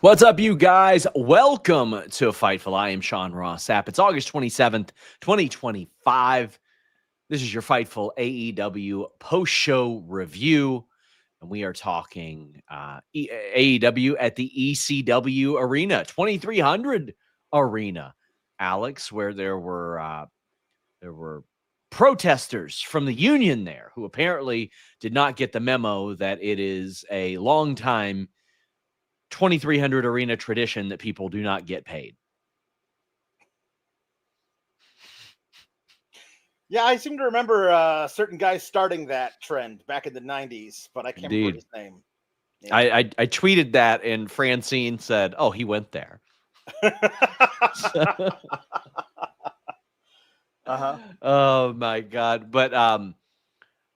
What's up, you guys? Welcome to Fightful. I am Sean Ross Sapp. It's August 27th, 2025. This is your Fightful AEW post-show review, and we are talking AEW at the ECW Arena, 2300 Arena, Alex, where there were protesters from the union there who apparently did not get the memo that it is a long time 2300 Arena tradition that people do not get paid. Yeah, I seem to remember certain guys starting that trend back in the 90s, but I can't remember his name. Yeah. I tweeted that, and Francine said, "Oh, he went there." Oh my God. But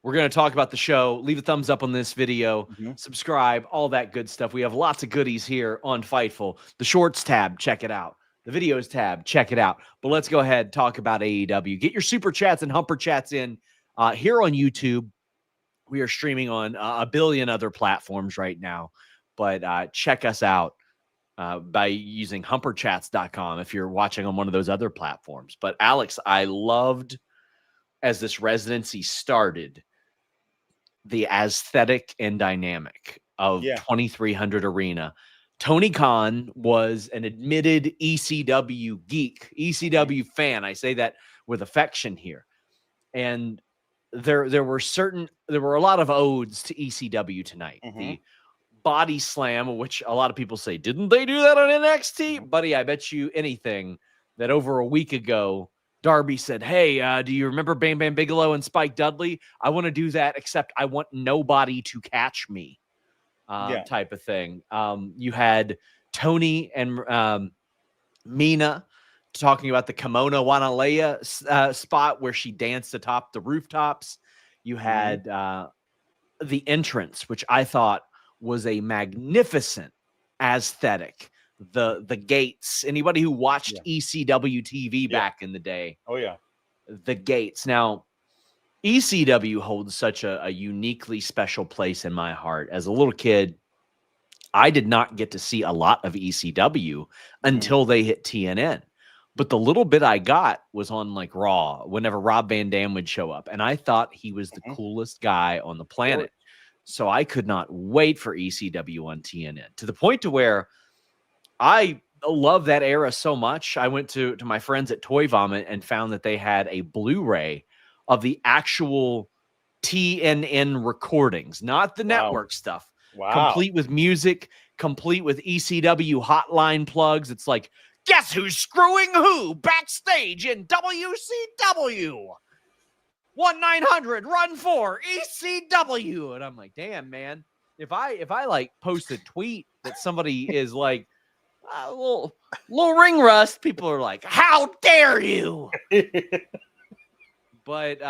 we're going to talk about the show. Leave a thumbs up on this video, subscribe, all that good stuff. We have lots of goodies here on Fightful. The Shorts tab, check it out. The Videos tab, check it out. But let's go ahead and talk about AEW. Get your super chats and humper chats in here on YouTube. We are streaming on a billion other platforms right now. But check us out by using humperchats.com if you're watching on one of those other platforms. But Alex, I loved, as this residency started, the aesthetic and dynamic of 2300 Arena. Tony Khan was an admitted ECW geek, ECW fan. I say that with affection here. And there were a lot of odes to ECW tonight. The body slam, which a lot of people say, didn't they do that on NXT? Buddy, I bet you anything that over a week ago, Darby said, hey, do you remember Bam Bam Bigelow and Spike Dudley? I want to do that, except I want nobody to catch me, type of thing. You had Tony and Mina talking about the Kimono Wanalea spot where she danced atop the rooftops. You had the entrance, which I thought was a magnificent aesthetic. The gates. Anybody who watched ECW TV back in the day. Oh, yeah. The gates. Now, ECW holds such a uniquely special place in my heart. As a little kid, I did not get to see a lot of ECW until they hit TNN. But the little bit I got was on like Raw, whenever Rob Van Dam would show up. And I thought he was the coolest guy on the planet. So I could not wait for ECW on TNN, to the point to where I love that era so much. I went to my friends at Toy Vomit and found that they had a Blu-ray of the actual TNN recordings, not the network stuff. Complete with music, complete with ECW hotline plugs. It's like, guess who's screwing who backstage in WCW? 1-900-RUN-4 ECW. And I'm like, damn, man. If I like post a tweet that somebody is like, a little ring rust, people are like, how dare you? But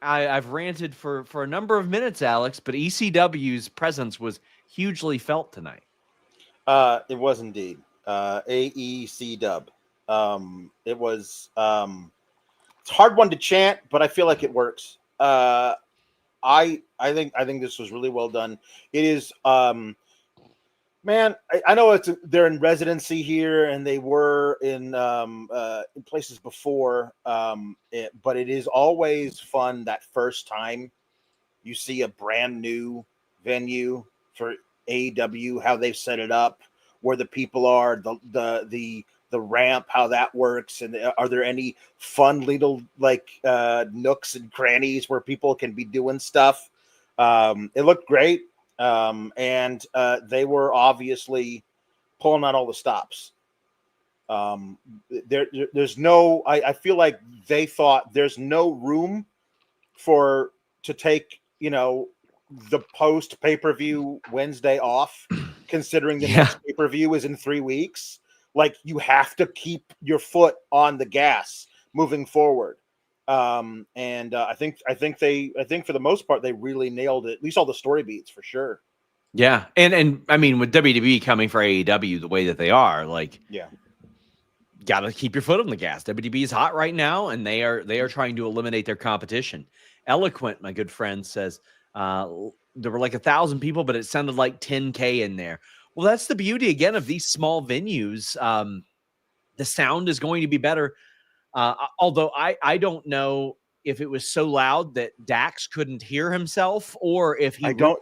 I've ranted for a number of minutes, Alex, but ECW's presence was hugely felt tonight. It was indeed. AECW. It was it's a hard one to chant, but I feel like it works. I think this was really well done. It is man, I know they're in residency here, and they were in places before, but it is always fun that first time you see a brand new venue for AEW, how they've set it up, where the people are, the ramp, how that works, and are there any fun little like nooks and crannies where people can be doing stuff. It looked great. And they were obviously pulling out all the stops. There's no, I feel like they thought there's no room to take, the post pay-per-view Wednesday off, considering the next pay-per-view is in 3 weeks. Like, you have to keep your foot on the gas moving forward. And I think for the most part, they really nailed it, at least all the story beats for sure. Yeah. And I mean, with WWE coming for AEW the way that they are, like, got to keep your foot on the gas. WWE is hot right now, and they are trying to eliminate their competition. Eloquent, my good friend, says there were like 1,000 people, but it sounded like 10K in there. Well, that's the beauty again of these small venues. The sound is going to be better. Although I don't know if it was so loud that Dax couldn't hear himself or if the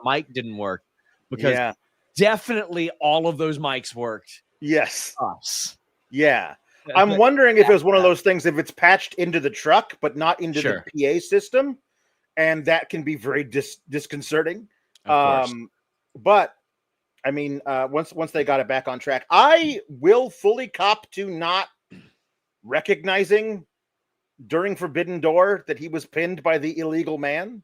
mic didn't work, because definitely all of those mics worked. Yes. Us. Yeah. I'm wondering if it was one of those things, if it's patched into the truck, but not into the PA system. And that can be very disconcerting. But I mean, once they got it back on track, I will fully cop to not recognizing during Forbidden Door that he was pinned by the illegal man.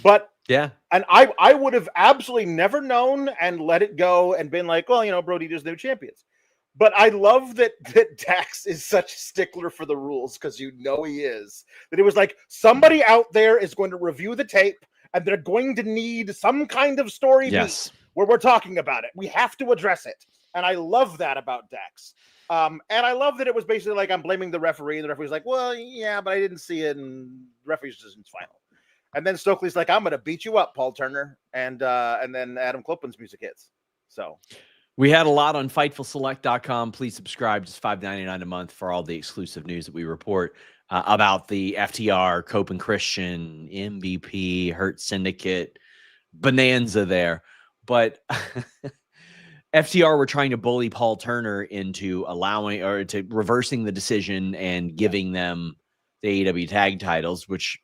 But and I would have absolutely never known and let it go and been like, well, you know, Brody does new champions. But I love that Dax is such a stickler for the rules, because you know he is. That it was like, somebody out there is going to review the tape and they're going to need some kind of story beat where we're talking about it. We have to address it. And I love that about Dax. And I love that it was basically like, I'm blaming the referee. And the referee's like, well, yeah, but I didn't see it. And the referee's decision's final. And then Stokely's like, I'm going to beat you up, Paul Turner. And then Adam Copeland's music hits. So we had a lot on FightfulSelect.com. Please subscribe. Just $5.99 a month for all the exclusive news that we report about the FTR, Cope and Christian, MVP, Hurt Syndicate, bonanza there. But FTR were trying to bully Paul Turner into allowing or to reversing the decision and giving them the AEW tag titles, which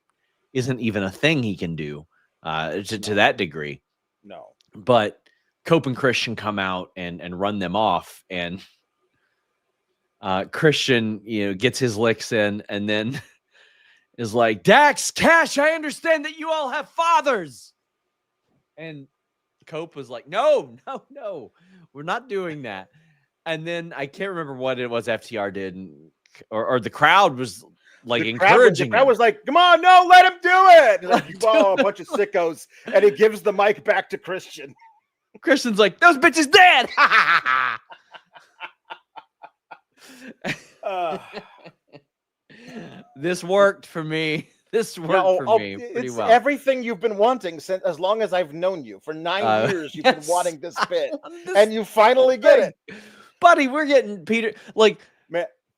isn't even a thing he can do to that degree. No. But Cope and Christian come out and run them off, and Christian, you know, gets his licks in and then is like, Dax, Cash, I understand that you all have fathers. And Cope was like, no, we're not doing that. And then I can't remember what it was FTR did, or the crowd was like encouraging. The crowd was like, come on, no, let him do it. Like, a bunch of sickos. And he gives the mic back to Christian. Christian's like, those bitches dead. This worked for me. This worked for me pretty well. Everything you've been wanting since as long as I've known you. For 9 years, you've been wanting this bit. And you finally get it. Buddy, we're getting Peter. Like,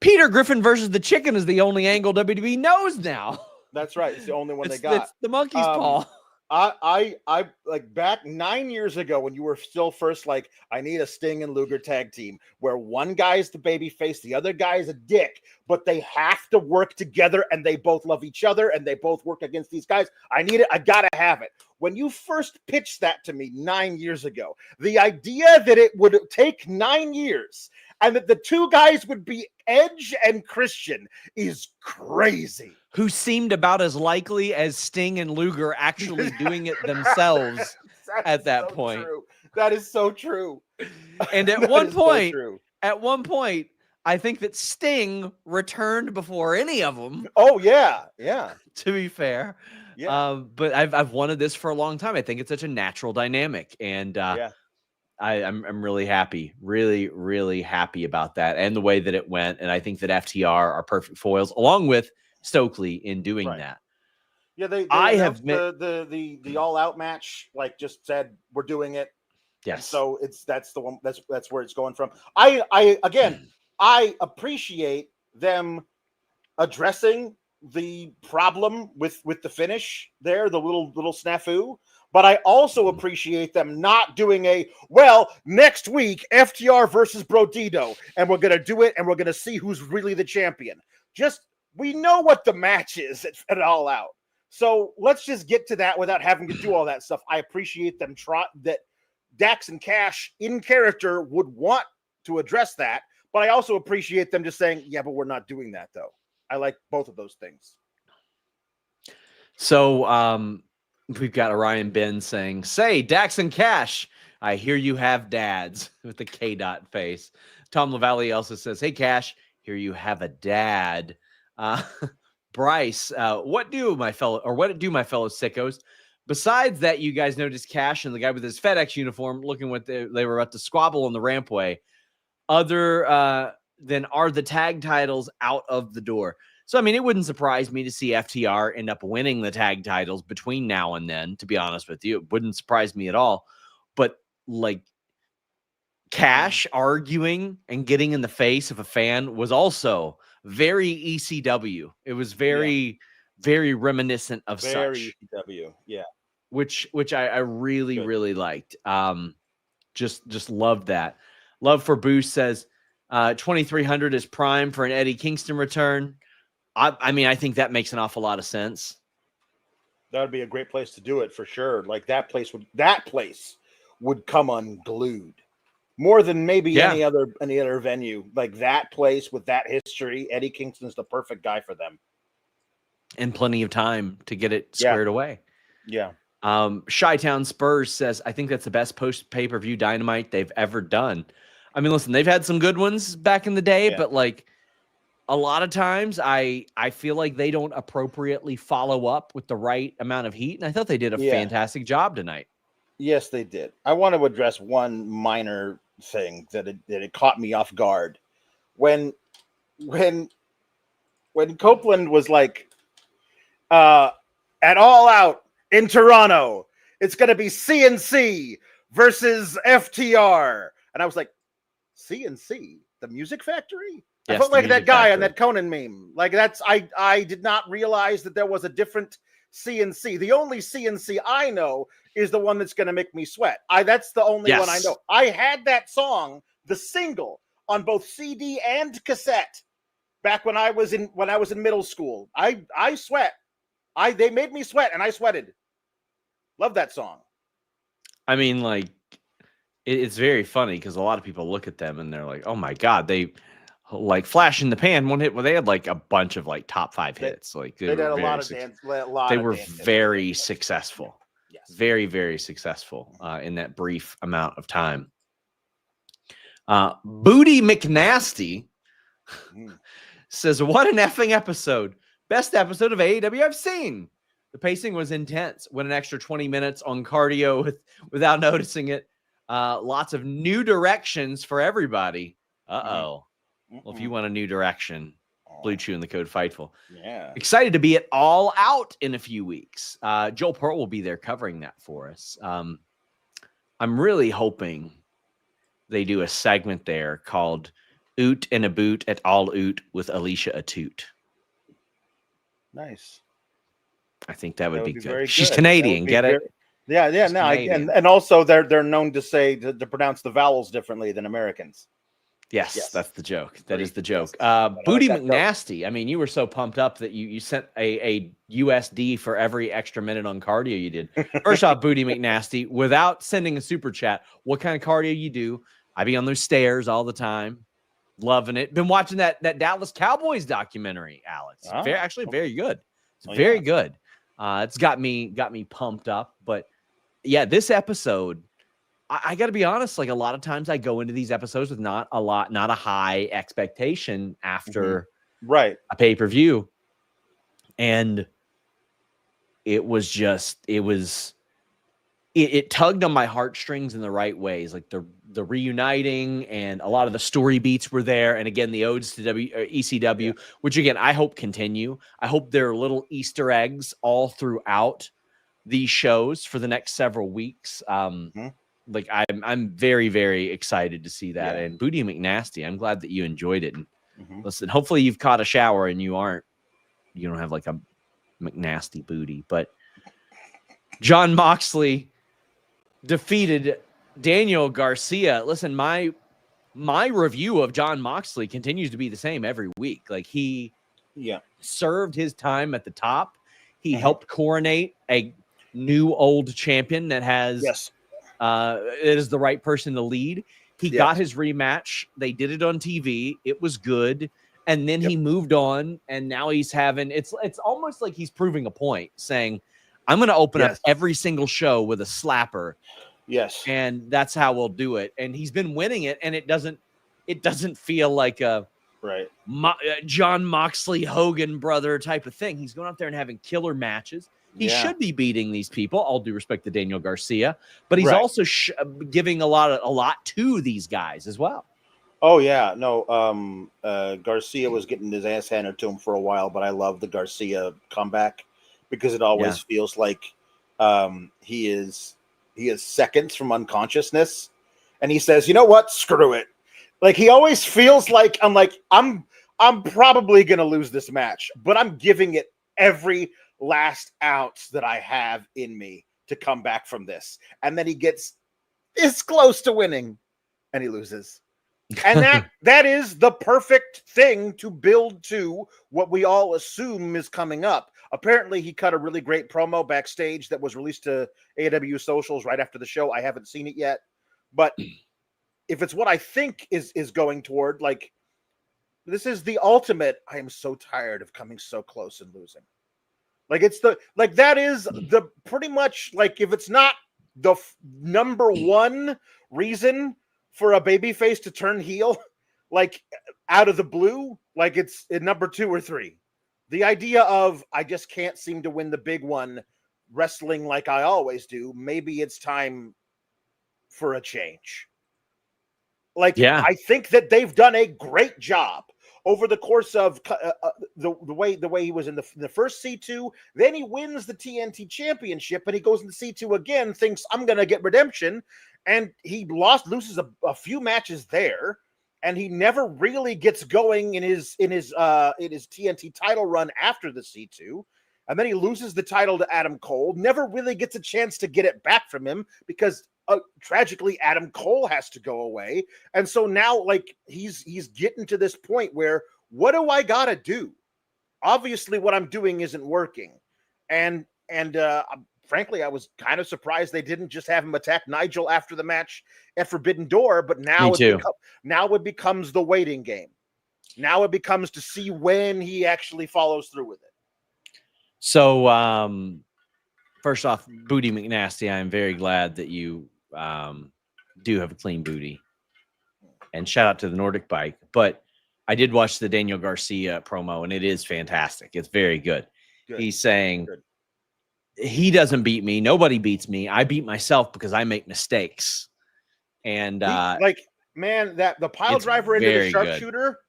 Peter Griffin versus the Chicken is the only angle WWE knows now. That's right. It's the only one they got. It's the monkey's paw. I like back 9 years ago when you were still first like, I need a Sting and Luger tag team where one guy's the baby face, the other guy's a dick, but they have to work together and they both love each other and they both work against these guys. I need it. I gotta have it. When you first pitched that to me 9 years ago, the idea that it would take 9 years and that the two guys would be Edge and Christian is crazy. Who seemed about as likely as Sting and Luger actually doing it themselves at that point. True. That is so true. And at one point, I think that Sting returned before any of them. Oh yeah, yeah. To be fair, yeah. But I've wanted this for a long time. I think it's such a natural dynamic, and I'm really happy, really happy about that and the way that it went. And I think that FTR are perfect foils, along with Stokely, in doing that. Yeah, I have the all out match. Like, just said we're doing it. Yes. And so that's the one. That's where it's going from. I appreciate them addressing the problem with the finish there, the little snafu. But I also appreciate them not doing next week FTR versus Brodito, and we're gonna do it, and we're gonna see who's really the champion. We know what the match is at All Out. So let's just get to that without having to do all that stuff. I appreciate them that Dax and Cash in character would want to address that, but I also appreciate them just saying, yeah, but we're not doing that though. I like both of those things. So we've got Orion Ben saying, say, Dax and Cash, I hear you have dads, with the K-dot face. Tom LaValle also says, hey, Cash, here you have a dad. Bryce, what do my fellow sickos? Besides that, you guys noticed Cash and the guy with his FedEx uniform looking what they were about to squabble on the rampway. Other than are the tag titles out of the door? So, I mean, it wouldn't surprise me to see FTR end up winning the tag titles between now and then, to be honest with you. It wouldn't surprise me at all. But, like, Cash arguing and getting in the face of a fan was also very ECW. It was very, very reminiscent of very such. ECW, yeah. Which I really, really liked. Just loved that. Love for Boost says 2,300 is prime for an Eddie Kingston return. I mean, I think that makes an awful lot of sense. That would be a great place to do it for sure. Like that place would come unglued more than maybe any other venue. Like that place with that history, Eddie Kingston's the perfect guy for them. And plenty of time to get it squared away. Yeah. Chi-Town Spurs says, I think that's the best post pay-per-view Dynamite they've ever done. I mean, listen, they've had some good ones back in the day, but like a lot of times I feel like they don't appropriately follow up with the right amount of heat. And I thought they did a fantastic job tonight. Yes, they did. I want to address one minor thing that it caught me off guard. When Copeland was like, at All Out in Toronto, it's going to be CNC versus FTR. And I was like, CNC, the Music Factory? Yes, I felt like that guy Factory. on that Conan meme. Like I did not realize that there was a different CNC. The only CNC I know is the one that's going to make me sweat. That's the only one I know. I had that song, the single, on both CD and cassette back when I was in middle school. I sweat. They made me sweat and I sweated. Love that song. I mean, like, it's very funny because a lot of people look at them and they're like, oh my God, they like flash in the pan one hit. Well, they had like a bunch of like top 5 hits. Like they did a lot of dance. They were very successful. Yes. Very, very successful in that brief amount of time. Booty McNasty says, what an effing episode. Best episode of AEW I've seen. The pacing was intense. Went an extra 20 minutes on cardio without noticing it. Lots of new directions for everybody. Uh-oh. Well, if you want a new direction, Blue Chew and the code FIGHTFUL. Yeah. Excited to be at All Out in a few weeks. Joel Pearl will be there covering that for us. I'm really hoping they do a segment there called Oot and a Boot at All Oot with Alicia Atoot. Nice. I think that would be good. She's Canadian, get it? Yeah. No, and also they're known to say to pronounce the vowels differently than Americans. Yes, that's the joke. That is the joke. Booty McNasty. I mean, you were so pumped up that you sent a USD for every extra minute on cardio you did. First off, Booty McNasty, without sending a super chat, what kind of cardio you do? I be on those stairs all the time. Loving it. Been watching that Dallas Cowboys documentary, Alex. Very good. It's very good. It's got me pumped up. But yeah, this episode, I got to be honest. Like a lot of times, I go into these episodes with not a high expectation after a pay-per-view, and it tugged on my heartstrings in the right ways. Like the reuniting and a lot of the story beats were there, and again the odes to ECW, which again I hope continue. I hope there are little Easter eggs all throughout these shows for the next several weeks. Like I'm very, very excited to see that. And Booty McNasty, I'm glad that you enjoyed it. And listen, hopefully you've caught a shower and you don't have like a McNasty booty. But Jon Moxley defeated Daniel Garcia. Listen, my review of Jon Moxley continues to be the same every week. Like he served his time at the top. He helped coronate a new old champion that has it is the right person to lead. He got his rematch. They did it on TV. It was good. And then he moved on, and now he's having it's almost like he's proving a point, saying, I'm going to open up every single show with a slapper. Yes. And that's how we'll do it. And he's been winning it, and it doesn't feel like a Jon Moxley Hogan brother type of thing. He's going out there and having killer matches. He should be beating these people. All due respect to Daniel Garcia, but he's also giving a lot to these guys as well. Oh yeah, no. Garcia was getting his ass handed to him for a while, but I love the Garcia comeback because it always feels like he is seconds from unconsciousness, and he says, "You know what? Screw it." Like he always feels like I'm probably gonna lose this match, but I'm giving it every last ounce that I have in me to come back from this. And then he gets this close to winning, and he loses. And that is the perfect thing to build to what we all assume is coming up. Apparently, he cut a really great promo backstage that was released to AEW socials right after the show. I haven't seen it yet, but if it's what I think is going toward, like, this is the ultimate. I am so tired of coming so close and losing. Like, it's that is the pretty much, like, if it's not the number one reason for a babyface to turn heel, like, out of the blue, like, it's in number 2 or 3. The idea of, I just can't seem to win the big one wrestling like I always do. Maybe it's time for a change. Like, yeah. I think that they've done a great job over the course of the way he was in the first C2. Then he wins the TNT championship, and he goes into C2 again, thinks I'm going to get redemption. And he loses a few matches there, and he never really gets going in his TNT title run after the C2. And then he loses the title to Adam Cole, never really gets a chance to get it back from him because tragically Adam Cole has to go away. And so now, like, he's getting to this point where, what do I got to do? Obviously what I'm doing isn't working. And frankly, I was kind of surprised they didn't just have him attack Nigel after the match at Forbidden Door, but now it becomes the waiting game. Now it becomes to see when he actually follows through with it. So, first off, Booty McNasty, I am very glad that you do have a clean booty. And shout out to the Nordic Bike. But I did watch the Daniel Garcia promo, and it is fantastic. It's very good. He's saying, he doesn't beat me. Nobody beats me. I beat myself because I make mistakes. And the pile driver into the sharpshooter,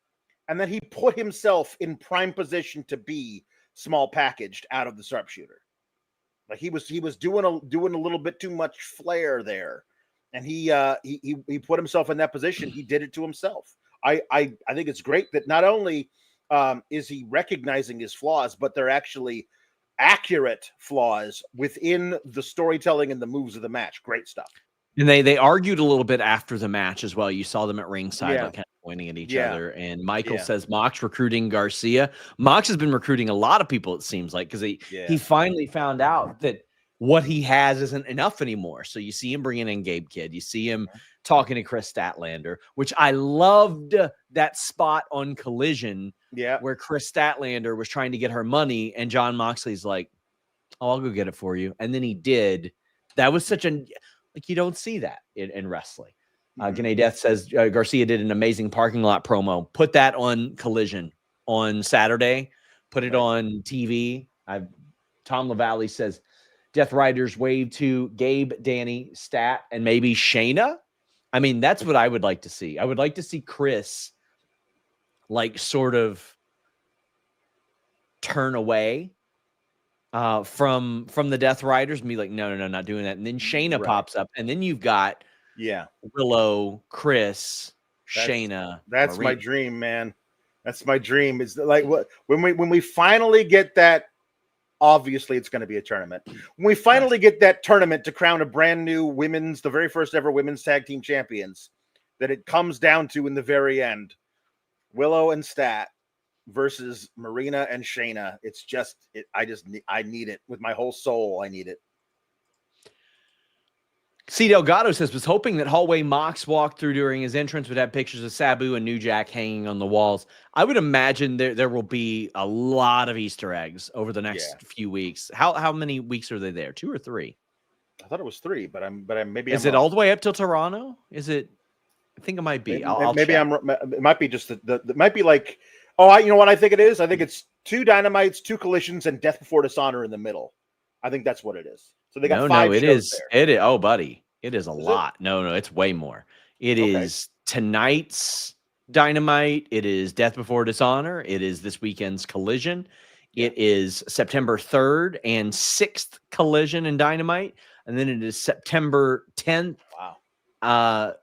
and then he put himself in prime position to be small packaged out of the sharpshooter. Like he was doing a little bit too much flair there, and he put himself in that position. He did it to himself. I think it's great that not only is he recognizing his flaws, but they're actually accurate flaws within the storytelling and the moves of the match. Great stuff. And they argued a little bit after the match as well. You saw them at ringside, like, kind of pointing at each other. And Michael says Mox recruiting Garcia. Mox has been recruiting a lot of people, it seems like, because he finally found out that what he has isn't enough anymore. So you see him bringing in Gabe Kidd. You see him talking to Kris Statlander, which I loved that spot on Collision where Kris Statlander was trying to get her money, and Jon Moxley's like, "Oh, I'll go get it for you." And then he did. That was such a... Like, you don't see that in wrestling. Gane Death says Garcia did an amazing parking lot promo. Put that on Collision on Saturday. Put it on TV. Tom LaValle says Death Riders wave to Gabe, Danny, Stat, and maybe Shayna. I mean, that's what I would like to see. I would like to see Kris, like, sort of turn away from the Death Riders and be like, no, not doing that. And then Shayna pops up, and then you've got Willow, Kris, Shayna. That's Marina. My dream, man. That's my dream. Is like what when we finally get that. Obviously, it's going to be a tournament. When we finally get that tournament to crown a brand new the very first ever women's tag team champions, that it comes down to in the very end, Willow and Stat versus Marina and Shayna. It's just, I need it with my whole soul. I need it. C. Delgado says, was hoping that hallway Mox walked through during his entrance would have pictures of Sabu and New Jack hanging on the walls. I would imagine there will be a lot of Easter eggs over the next few weeks. How many weeks are they there? 2 or 3? I thought it was 3, but maybe. Is it all the way up till Toronto? Is it? I think it might be. It might be just it might be like, you know what I think it is? I think it's 2 Dynamites, 2 Collisions, and Death Before Dishonor in the middle. I think that's what it is. So they got 5 shows there. It is. Oh, buddy. It is a lot. No, it's way more. It is tonight's Dynamite. It is Death Before Dishonor. It is this weekend's Collision. It is September 3rd and 6th Collision and Dynamite. And then it is September 10th. Wow.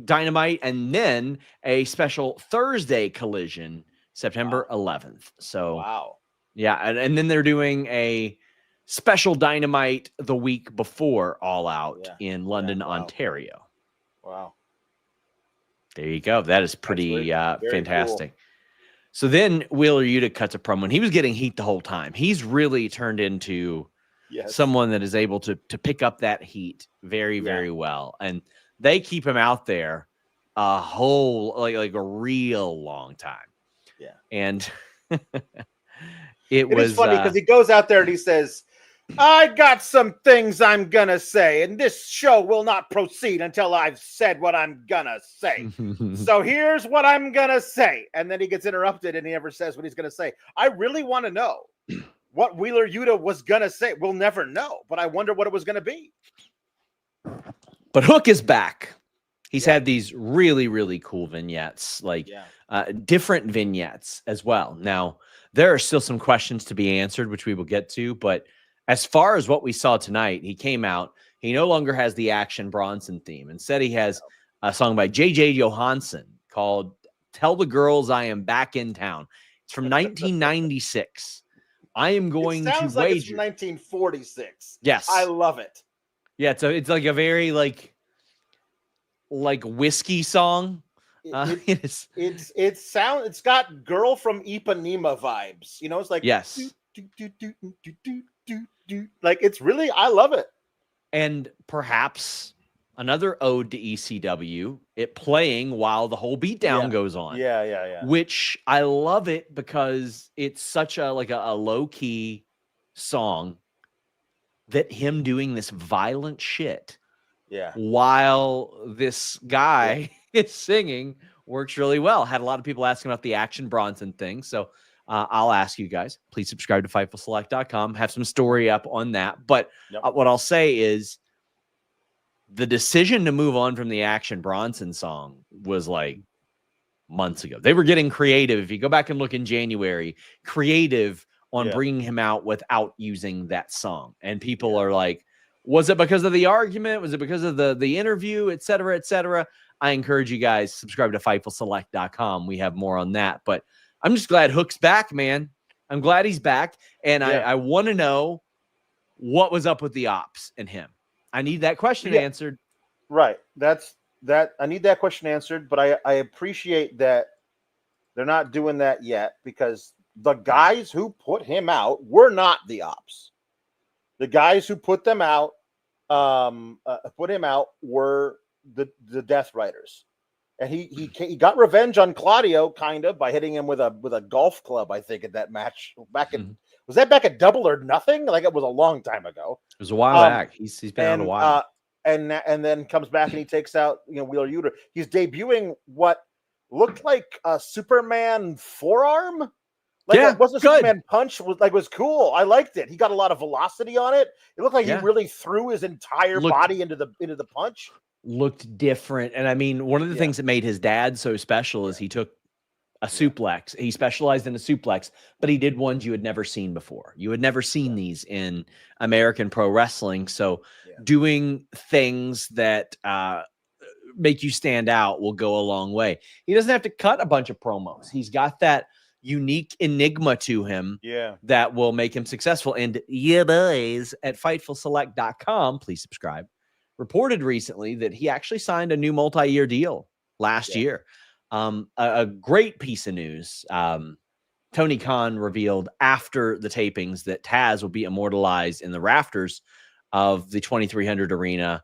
Dynamite, and then a special Thursday Collision, September 11th. So, yeah, and then they're doing a special Dynamite the week before All Out in London, Ontario. Wow. There you go. That is pretty fantastic. Cool. So then Wheeler Yuta cuts a promo, and he was getting heat the whole time. He's really turned into someone that is able to pick up that heat very, very well. And they keep him out there a whole, like a real long time. Yeah. And it was funny because he goes out there and he says, I got some things I'm gonna say, and this show will not proceed until I've said what I'm gonna say. So here's what I'm gonna say. And then he gets interrupted and he never says what he's gonna say. I really want to know what Wheeler Yuta was gonna say. We'll never know, but I wonder what it was gonna be. But Hook is back. He's had these really, really cool vignettes, like different vignettes as well. Now, there are still some questions to be answered, which we will get to, but as far as what we saw tonight, he came out. He no longer has the Action Bronson theme. Instead, he has a song by J.J. Johansson called Tell the Girls I Am Back in Town. It's from 1996. I am going to wager. It sounds like it's 1946. Yes. I love it. Yeah, it's like a very like whiskey song. It's got Girl from Ipanema vibes. You know, it's like yes. Like it's really, I love it. And perhaps another ode to ECW, it playing while the whole beatdown goes on. Yeah. Which I love it because it's such a low key song that him doing this violent shit. Yeah. While this guy is singing works really well. Had a lot of people asking about the Action Bronson thing. So I'll ask you guys, please subscribe to FightfulSelect.com. Have some story up on that. But what I'll say is the decision to move on from the Action Bronson song was like months ago. They were getting creative. If you go back and look in January, creative on bringing him out without using that song. And people are like, was it because of the argument? Was it because of the interview, et cetera, et cetera? I encourage you guys, subscribe to FightfulSelect.com. We have more on that. But I'm just glad Hook's back, man. I'm glad he's back. And I want to know what was up with the ops and him. I need that question answered. Right. I need that question answered, but I appreciate that they're not doing that yet because the guys who put him out were not the ops. The guys who put them out, were the Death Riders. And he got revenge on Claudio kind of by hitting him with a golf club, I think, at that match back in was that back at Double or Nothing? Like it was a long time ago. It was a while back. He's been out a while. And then comes back and he takes out Wheeler Yuta. He's debuting what looked like a Superman forearm. Like it was a Superman punch was cool. I liked it. He got a lot of velocity on it. It looked like he really threw his entire body into the punch. Looked different. And I mean, one of the things that made his dad so special is he took a suplex. He specialized in a suplex, but he did ones you had never seen before. You had never seen these in American pro wrestling. So doing things that make you stand out will go a long way. He doesn't have to cut a bunch of promos. He's got that unique enigma to him that will make him successful. And yeah, boys at FightfulSelect.com, please subscribe, reported recently that he actually signed a new multi-year deal last year. A great piece of news. Tony Khan revealed after the tapings that Taz will be immortalized in the rafters of the 2300 arena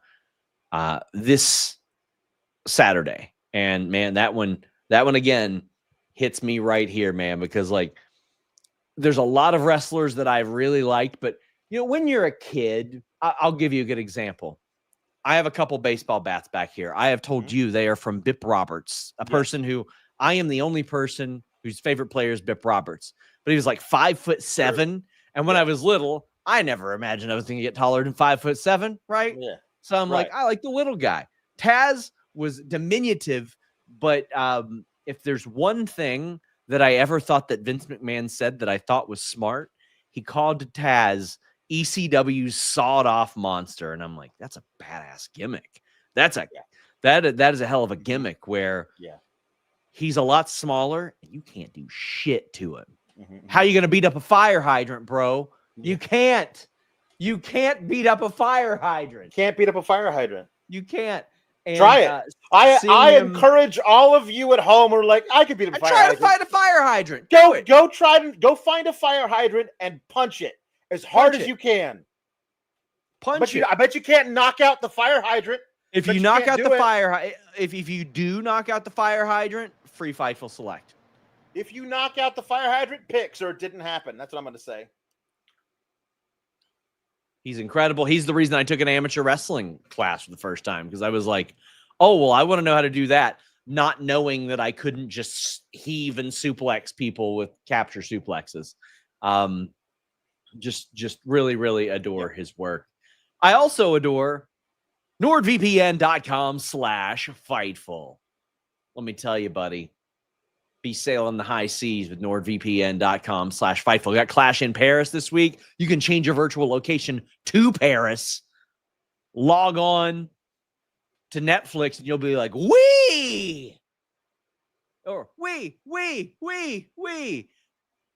this Saturday. And man, that one again hits me right here, man, because like there's a lot of wrestlers that I've really liked, but when you're a kid, I'll give you a good example. I have a couple baseball bats back here. I have told you they are from Bip Roberts, a person who I am the only person whose favorite player is Bip Roberts, but he was like 5'7". And when I was little, I never imagined I was going to get taller than 5'7", right? Yeah. So I'm like, I like the little guy. Taz was diminutive, but if there's one thing that I ever thought that Vince McMahon said that I thought was smart, he called Taz ECW's sawed-off monster, and I'm like, that's a badass gimmick. That's That is a hell of a gimmick where he's a lot smaller and you can't do shit to him. How are you going to beat up a fire hydrant, bro? You can't. You can't beat up a fire hydrant. Can't beat up a fire hydrant. You can't. And, try it. I encourage all of you at home who are like, I could beat up a fire hydrant. Try to fight a fire hydrant. Go find a fire hydrant and punch it as hard as you can. Punch it. I bet you can't knock out the fire hydrant. If you knock out the fire, if you do knock out the fire hydrant, free Fightful Select. If you knock out the fire hydrant, picks or it didn't happen. That's what I'm going to say. He's incredible. He's the reason I took an amateur wrestling class for the first time, because I was like, oh, well, I want to know how to do that, not knowing that I couldn't just heave and suplex people with capture suplexes. Just really, really adore his work. I also adore NordVPN.com/Fightful. Let me tell you, buddy, be sailing the high seas with NordVPN.com/Fightful. We got Clash in Paris this week. You can change your virtual location to Paris. Log on to Netflix and you'll be like, wee! Or wee.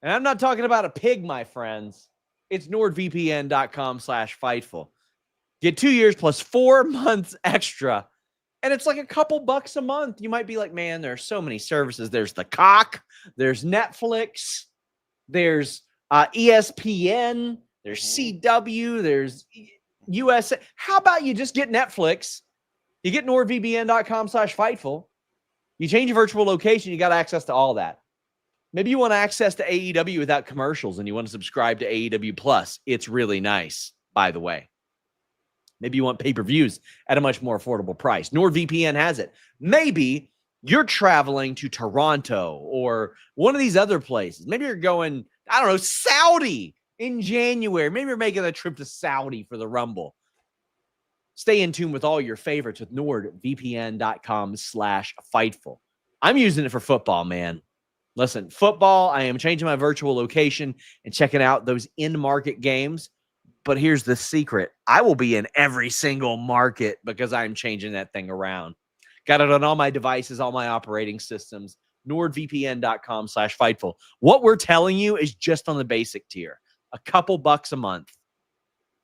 And I'm not talking about a pig, my friends. It's NordVPN.com/Fightful. Get 2 years plus 4 months extra. And it's like a couple bucks a month. You might be like, man, there are so many services. There's the cock. There's Netflix. There's ESPN. There's CW. There's USA. How about you just get Netflix? You get NordVPN.com/Fightful. You change your virtual location. You got access to all that. Maybe you want access to AEW without commercials and you want to subscribe to AEW Plus. It's really nice, by the way. Maybe you want pay-per-views at a much more affordable price. NordVPN has it. Maybe you're traveling to Toronto or one of these other places. Maybe you're going, I don't know, Saudi in January. Maybe you're making a trip to Saudi for the Rumble. Stay in tune with all your favorites with NordVPN.com/Fightful. I'm using it for football, man. Listen, football, I am changing my virtual location and checking out those in-market games. But here's the secret. I will be in every single market because I'm changing that thing around. Got it on all my devices, all my operating systems. NordVPN.com/Fightful. What we're telling you is just on the basic tier. A couple bucks a month.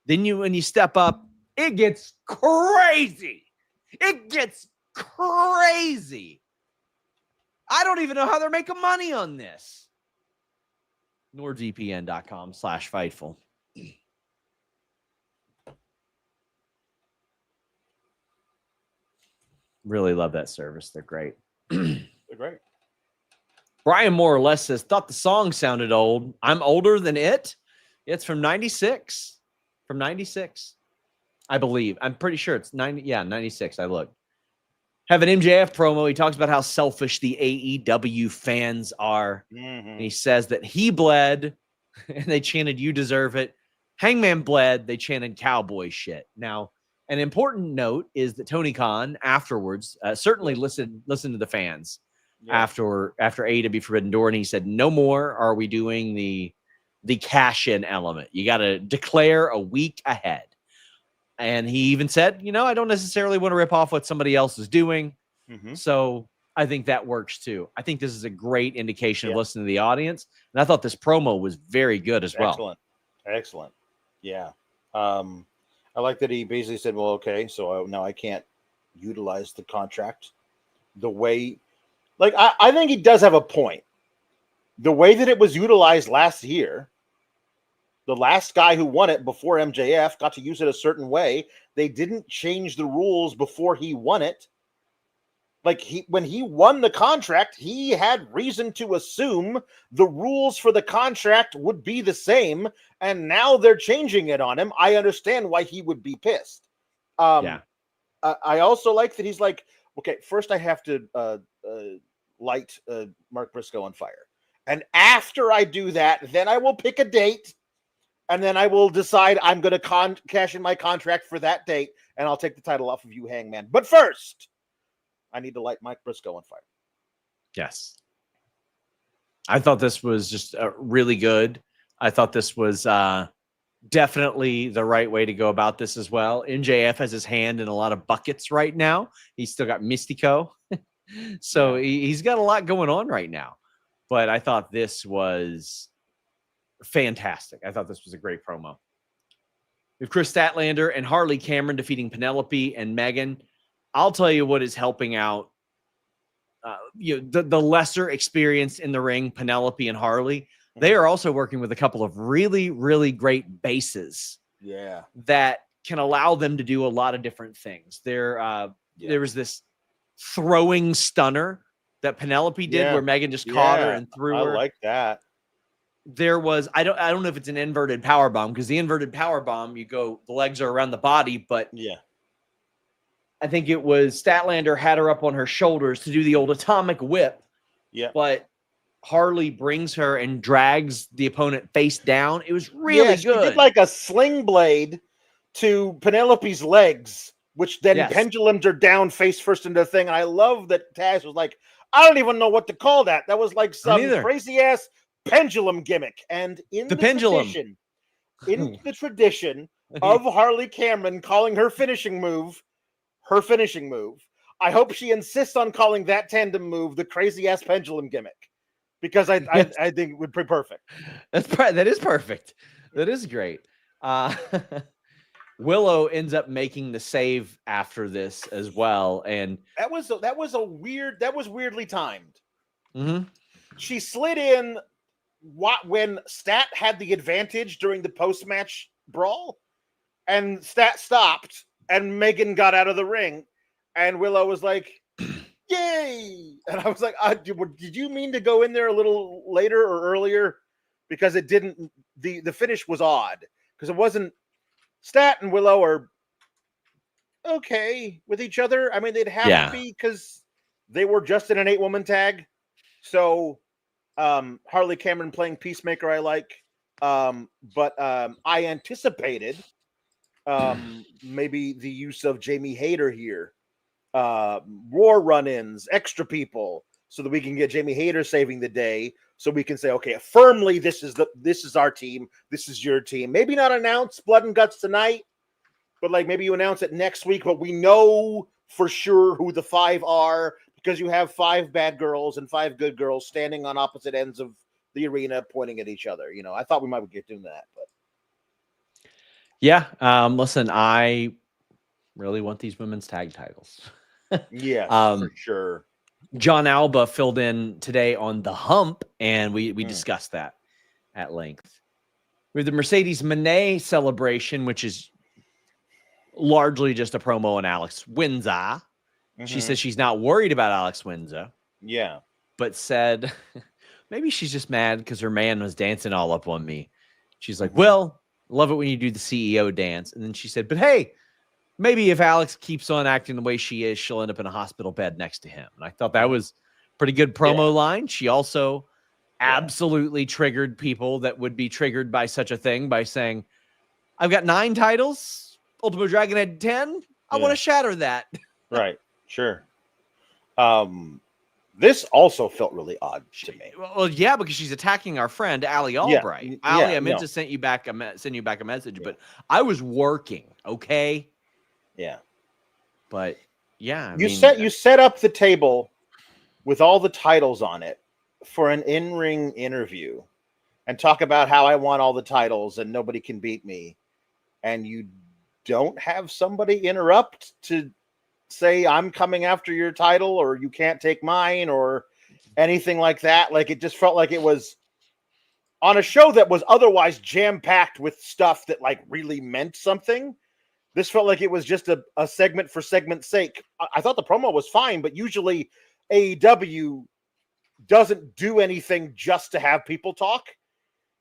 Then when you step up, it gets crazy. It gets crazy. I don't even know how they're making money on this. NordVPN.com/Fightful. Really love that service. They're great. They're great. Brian more or less says, thought the song sounded old. I'm older than it. It's from 96. From 96, I believe. I'm pretty sure it's 96. I looked. Have an MJF promo. He talks about how selfish the AEW fans are. And he says that he bled and they chanted, "You deserve it." Hangman bled. They chanted cowboy shit. Now, an important note is that Tony Khan afterwards certainly listened to the fans after AEW Forbidden Door, and he said, no more are we doing the cash-in element. You got to declare a week ahead. And he even said, I don't necessarily want to rip off what somebody else is doing. So I think that works too. I think this is a great indication of listening to the audience. And I thought this promo was very good as well. Excellent. Yeah. I like that he basically said, well, okay, so now I can't utilize the contract the way, I think he does have a point. The way that it was utilized last year, the last guy who won it before MJF got to use it a certain way. They didn't change the rules before he won it. When he won the contract, he had reason to assume the rules for the contract would be the same, and now they're changing it on him. I understand why he would be pissed. I also like that he's like, okay, first I have to light Mark Briscoe on fire. And after I do that, then I will pick a date, and then I will decide I'm going to cash in my contract for that date, and I'll take the title off of you, Hangman. But first, I need to light Mike Briscoe on fire. Yes. I thought this was just really good. I thought this was definitely the right way to go about this as well. MJF has his hand in a lot of buckets right now. He's still got Mystico. So he's got a lot going on right now. But I thought this was fantastic. I thought this was a great promo. We have Kris Statlander and Harley Cameron defeating Penelope and Megan. I'll tell you what is helping out the lesser experienced in the ring, Penelope and Harley. They are also working with a couple of really, really great bases. Yeah. That can allow them to do a lot of different things. There was this throwing stunner that Penelope did where Megan just caught her and threw her. I like that. There was, I don't know if it's an inverted power bomb, because the inverted power bomb, the legs are around the body, but I think it was Statlander had her up on her shoulders to do the old atomic whip. Yeah. But Harley brings her and drags the opponent face down. It was really good. She did like a sling blade to Penelope's legs, which then pendulumed her down face first into the thing. And I love that Taz was like, I don't even know what to call that. That was like some crazy ass pendulum gimmick. And in the tradition of Harley Cameron calling her finishing move, I hope she insists on calling that tandem move the crazy ass pendulum gimmick. Because I think it would be perfect. That is perfect. That is great. Willow ends up making the save after this as well, and that was weirdly timed. Mm-hmm. She slid in when Stat had the advantage during the post-match brawl, and Stat stopped, and Megan got out of the ring, and Willow was like, yay! And I was like, did you mean to go in there a little later or earlier? Because it didn't, the finish was odd. Because it wasn't, Stat and Willow are okay with each other. I mean, they'd have to be because they were just in an 8-woman tag. So, Harley Cameron playing Peacemaker, I like. But I anticipated maybe the use of Jamie Hayter here. War run-ins, extra people, so that we can get Jamie Hayter saving the day, so we can say, okay, firmly, this is our team, this is your team. Maybe not announce Blood and Guts tonight, but like maybe you announce it next week, but we know for sure who the 5 are, because you have 5 bad girls and 5 good girls standing on opposite ends of the arena pointing at each other. I thought we might get doing that, but listen, I really want these women's tag titles. For sure. John Alba filled in today on the hump, and we discussed that at length. We have the Mercedes Moné celebration, which is largely just a promo on Alex Windsor. Mm-hmm. She says she's not worried about Alex Windsor. Yeah. But said maybe she's just mad because her man was dancing all up on me. She's like, well, love it when you do the CEO dance. And then she said, but hey, maybe if Alex keeps on acting the way she is, she'll end up in a hospital bed next to him. And I thought that was pretty good promo line. She also absolutely triggered people that would be triggered by such a thing by saying, I've got 9 titles. Ultimo Dragon had 10. I want to shatter that. Right. Sure. This also felt really odd to me. Well, yeah, because she's attacking our friend Allie Albright. Allie, I meant to send you back a message, but I was working. Okay. Yeah. But yeah, you set up the table with all the titles on it for an in-ring interview and talk about how I want all the titles and nobody can beat me. And you don't have somebody interrupt to say I'm coming after your title or you can't take mine or anything like that. Like, it just felt like it was on a show that was otherwise jam-packed with stuff that like really meant something. This felt like it was just a segment for segment's sake. I thought the promo was fine, but usually AEW doesn't do anything just to have people talk.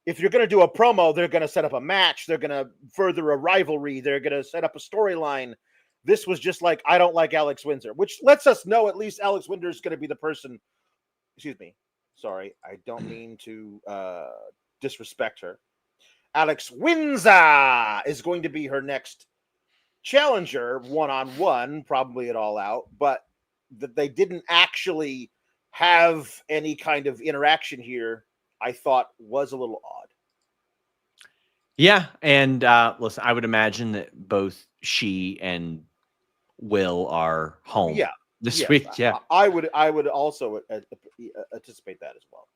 If you're going to do a promo, they're going to set up a match. They're going to further a rivalry. They're going to set up a storyline. This was just like, I don't like Alex Windsor, which lets us know at least Alex Windsor is going to be the person. Excuse me. Sorry. I don't mean to disrespect her. Alex Windsor is going to be her next challenger one-on-one, probably at All Out, but that they didn't actually have any kind of interaction here, I thought was a little odd. Yeah, and listen, I would imagine that both she and Will are home Yeah. this Yes. week. Yeah. I would also anticipate that as well.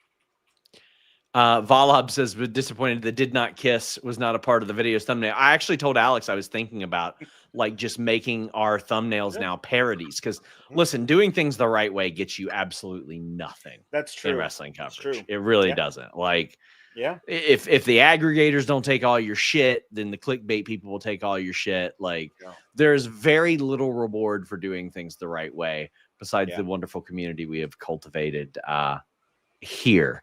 Volab says, but disappointed that Did Not Kiss was not a part of the video's thumbnail. I actually told Alex I was thinking about like just making our thumbnails now parodies. Because listen, doing things the right way gets you absolutely nothing. That's true. In wrestling That's coverage. true. It really doesn't. Like, yeah. If the aggregators don't take all your shit, then the clickbait people will take all your shit. Like, there's very little reward for doing things the right way, besides the wonderful community we have cultivated here.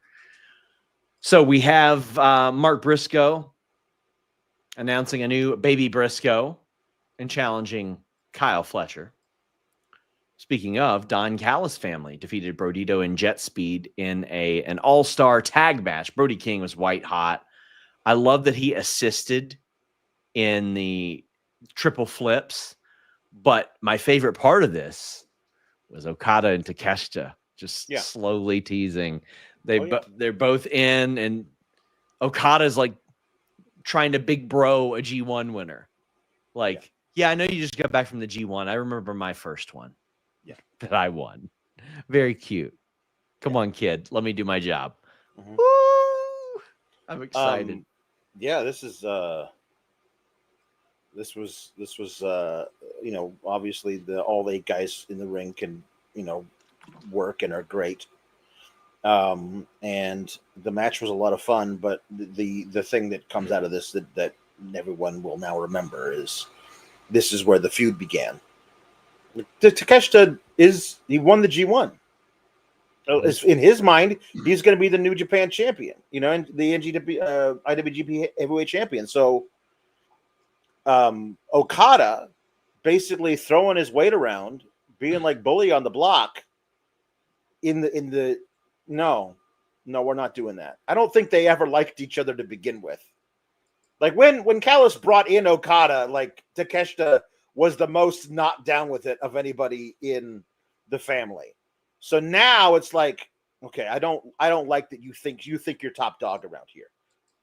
So we have Mark Briscoe announcing a new Baby Briscoe and challenging Kyle Fletcher. Speaking of, Don Callis family defeated Brodito and Jet Speed in an all-star tag match. Brody King was white hot. I love that he assisted in the triple flips, but my favorite part of this was Okada and Takeshita just slowly teasing. They're both in, and Okada's like trying to big bro a G1 winner. Like, I know you just got back from the G1. I remember my first one. Yeah. That I won. Very cute. Come on, kid. Let me do my job. Mm-hmm. Woo! I'm excited. This was obviously all 8 guys in the ring can, work and are great. And the match was a lot of fun, but the thing that comes out of this that everyone will now remember is this is where the feud began. Takeshita he won the G1. In his mind, he's going to be the New Japan champion, and the IWGP heavyweight champion. So, Okada basically throwing his weight around, being like bully on the block. No, we're not doing that. I don't think they ever liked each other to begin with. Like when Callis brought in Okada, like Takeshita was the most not down with it of anybody in the family. So now it's like, okay, I don't like that you think you're top dog around here.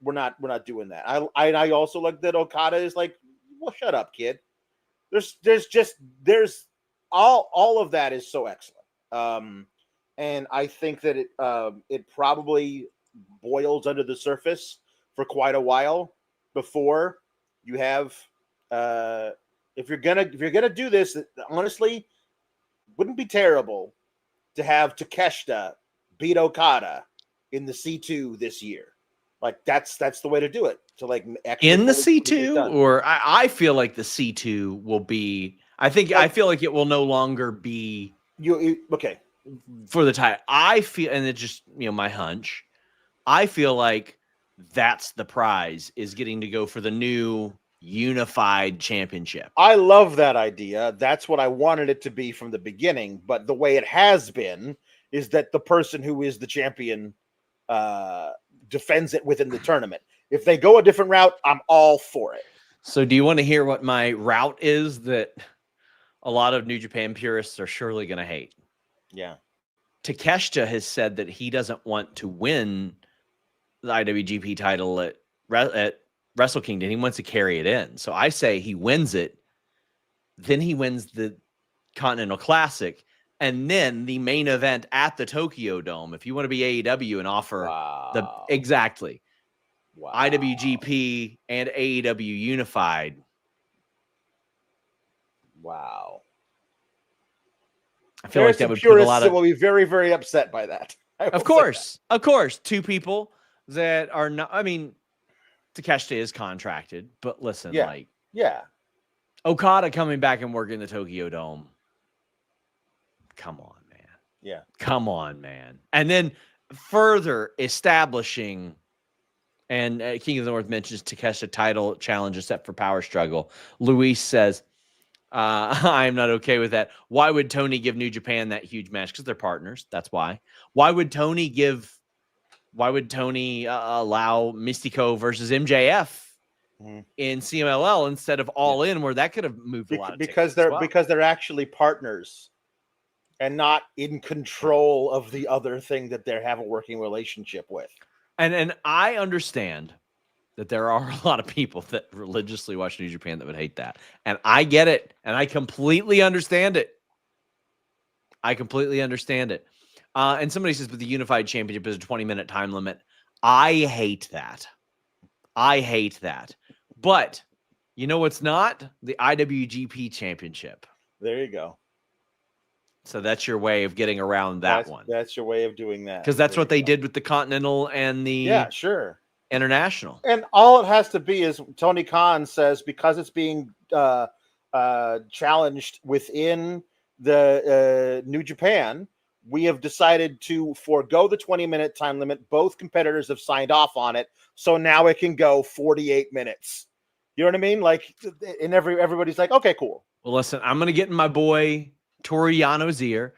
We're not doing that. I also like that Okada is like, well, shut up, kid. There's all of that is so excellent. And I think that it probably boils under the surface for quite a while before you have if you're gonna do this, honestly, wouldn't be terrible to have Takeshita beat Okada in the C2 this year. Like that's the way to do it. To like in the C2, or I feel like the C2 will be. I feel like it will no longer be okay for the title. I feel, and it's just my hunch. I feel like that's the prize, is getting to go for the new unified championship. I love that idea. That's what I wanted it to be from the beginning. But the way it has been is that the person who is the champion defends it within the tournament. If they go a different route, I'm all for it. So do you want to hear what my route is that a lot of New Japan purists are surely going to hate? Yeah. Takeshita has said that he doesn't want to win the IWGP title at Wrestle Kingdom. He wants to carry it in. So I say he wins it, then he wins the Continental Classic, and then the main event at the Tokyo Dome. If you want to be AEW and offer exactly IWGP and AEW unified. Wow. I feel like that would put a lot of. Will be very, very upset by that. Of course. Two people that are not. I mean, Takeshita is contracted, but listen, Okada coming back and working the Tokyo Dome. Come on, man. Yeah. Come on, man. And then further establishing, and King of the North mentions Takeshita title challenge is set for Power Struggle. Luis says, I'm not okay with that. Why would Tony give New Japan that huge match? Because they're partners. That's why. Why would Tony allow Mystico versus MJF in CMLL instead of All In, where that could have moved a lot of because they're actually partners and not in control of the other thing that they have a working relationship with. And I understand that there are a lot of people that religiously watch New Japan that would hate that. And I get it. And I completely understand it. I completely understand it. And somebody says, but the Unified Championship is a 20-minute time limit. I hate that. I hate that. But you know what's not? The IWGP Championship. There you go. So that's your way of getting around that one. That's your way of doing that. Because that's what they did with the Continental and the International. And all it has to be is Tony Khan says, because it's being challenged within the New Japan, we have decided to forego the 20-minute time limit. Both competitors have signed off on it. So now it can go 48 minutes. You know what I mean? Like, and everybody's like, okay, cool. Well, listen, I'm going to get in my boy Toru Yano's ear,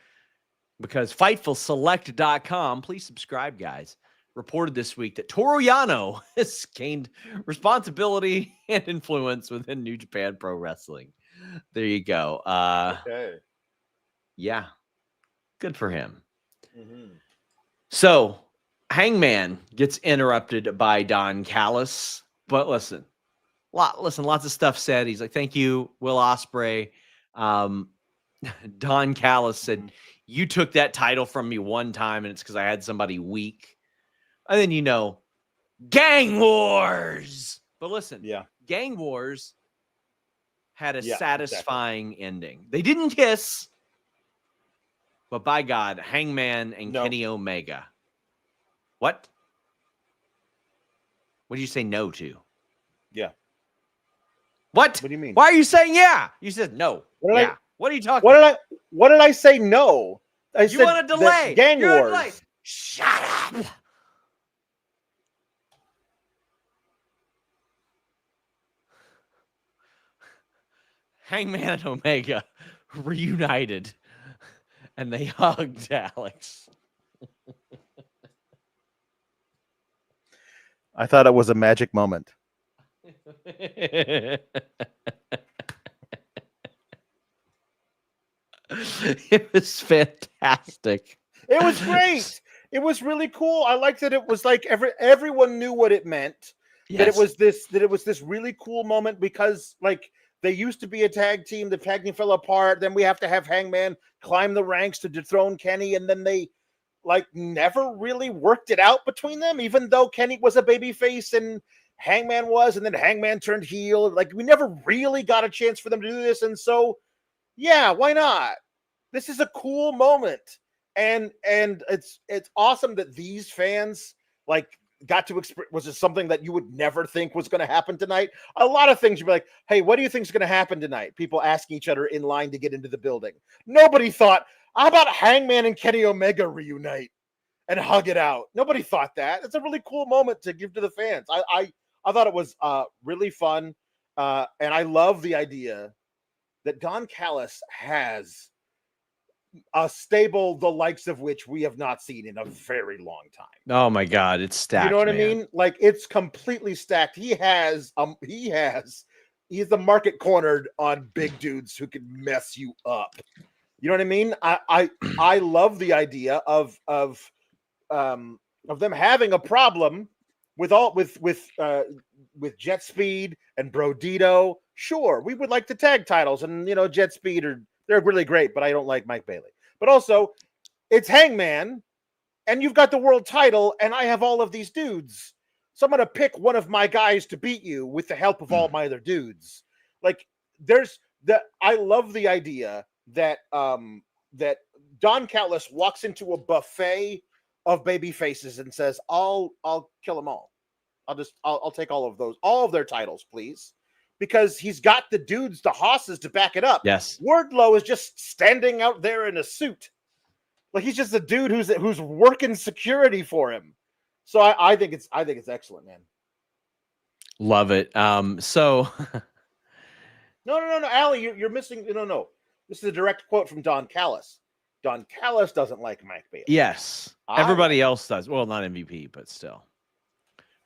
because FightfulSelect.com, please subscribe, guys, reported this week that Toru Yano has gained responsibility and influence within New Japan Pro Wrestling. There you go. Okay. Yeah. Good for him. Mm-hmm. So Hangman gets interrupted by Don Callis, but listen, lots of stuff said. He's like, thank you, Will Ospreay. Don Callis said, you took that title from me one time, and it's because I had somebody weak. And then, Gang Wars. But listen, Gang Wars had a satisfying ending. They didn't kiss, but by God, Hangman and Kenny Omega. What? What did you say no to? Yeah. What? What do you mean? Why are you saying yeah? You said no. What are you talking about? What did I say no? I said want to delay. Gang Wars. Shut up. Hangman and Omega reunited, and they hugged Alex. I thought it was a magic moment. It was fantastic. It was great. It was really cool. I liked that it was like everyone knew what it meant. Yes. That it was this really cool moment, because like they used to be a tag team. The tag team fell apart. Then we have to have Hangman climb the ranks to dethrone Kenny, and then they like never really worked it out between them, even though Kenny was a babyface and Hangman was, and then Hangman turned heel. Like, we never really got a chance for them to do this. And so, yeah, why not? This is a cool moment. And it's awesome that these fans like got to experience. Was it something that you would never think was going to happen tonight? A lot of things you'd be like, hey, what do you think is going to happen tonight? People asking each other in line to get into the building. Nobody thought, how about Hangman and Kenny Omega reunite and hug it out? Nobody thought that. It's a really cool moment to give to the fans. I thought it was really fun. And I love the idea that Don Callis has a stable, the likes of which we have not seen in a very long time. Oh my God, it's stacked. You know what I mean? Like, it's completely stacked. He's the market cornered on big dudes who can mess you up. You know what I mean? I love the idea of them having a problem with Jet Speed and Brodito. Sure, we would like the tag titles, and Jet Speed they're really great, but I don't like Mike Bailey. But also, it's Hangman, and you've got the world title, and I have all of these dudes. So I'm going to pick one of my guys to beat you with the help of all my other dudes. Like, I love the idea that that Don Callis walks into a buffet of baby faces and says, I'll kill them all. I'll take all of their titles, please. Because he's got the dudes, the hosses to back it up. Yes. Wardlow is just standing out there in a suit. Like, he's just a dude who's working security for him. So I think it's excellent, man. Love it. So No, Allie, you're missing. No. This is a direct quote from Don Callis. Don Callis doesn't like Mike Bailey. Yes. Everybody else does. Well, not MVP, but still.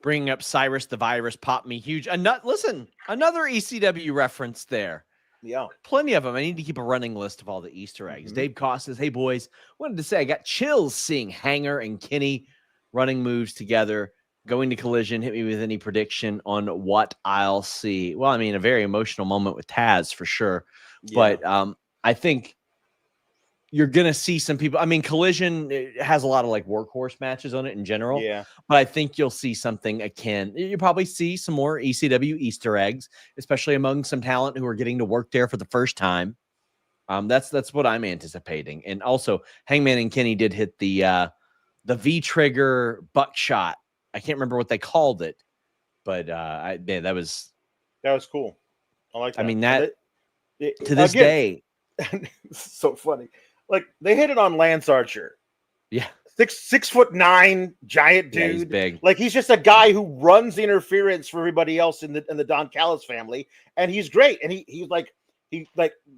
Bringing up Cyrus the Virus popped me huge. Listen, another ECW reference there. Yeah. Plenty of them. I need to keep a running list of all the Easter eggs. Dave Koss says, hey, boys, wanted to say I got chills seeing Hanger and Kenny running moves together. going to Collision. Hit me with any prediction on what I'll see. Well, I mean, a very emotional moment with Taz for sure. Yeah. But I think you're going to see some people. I mean, Collision has a lot of like workhorse matches on it in general. Yeah. But I think you'll see something akin. You probably see some more ECW Easter eggs, especially among some talent who are getting to work there for the first time. That's what I'm anticipating. And also, Hangman and Kenny did hit the V trigger buckshot. I can't remember what they called it, but man, that was cool. I like that. I mean, that to again, this day, so funny. Like they hit it on Lance Archer. Yeah. 6'9" giant dude. Yeah, he's big. Like he's just a guy who runs the interference for everybody else in the Don Callis family, and he's great. And he's like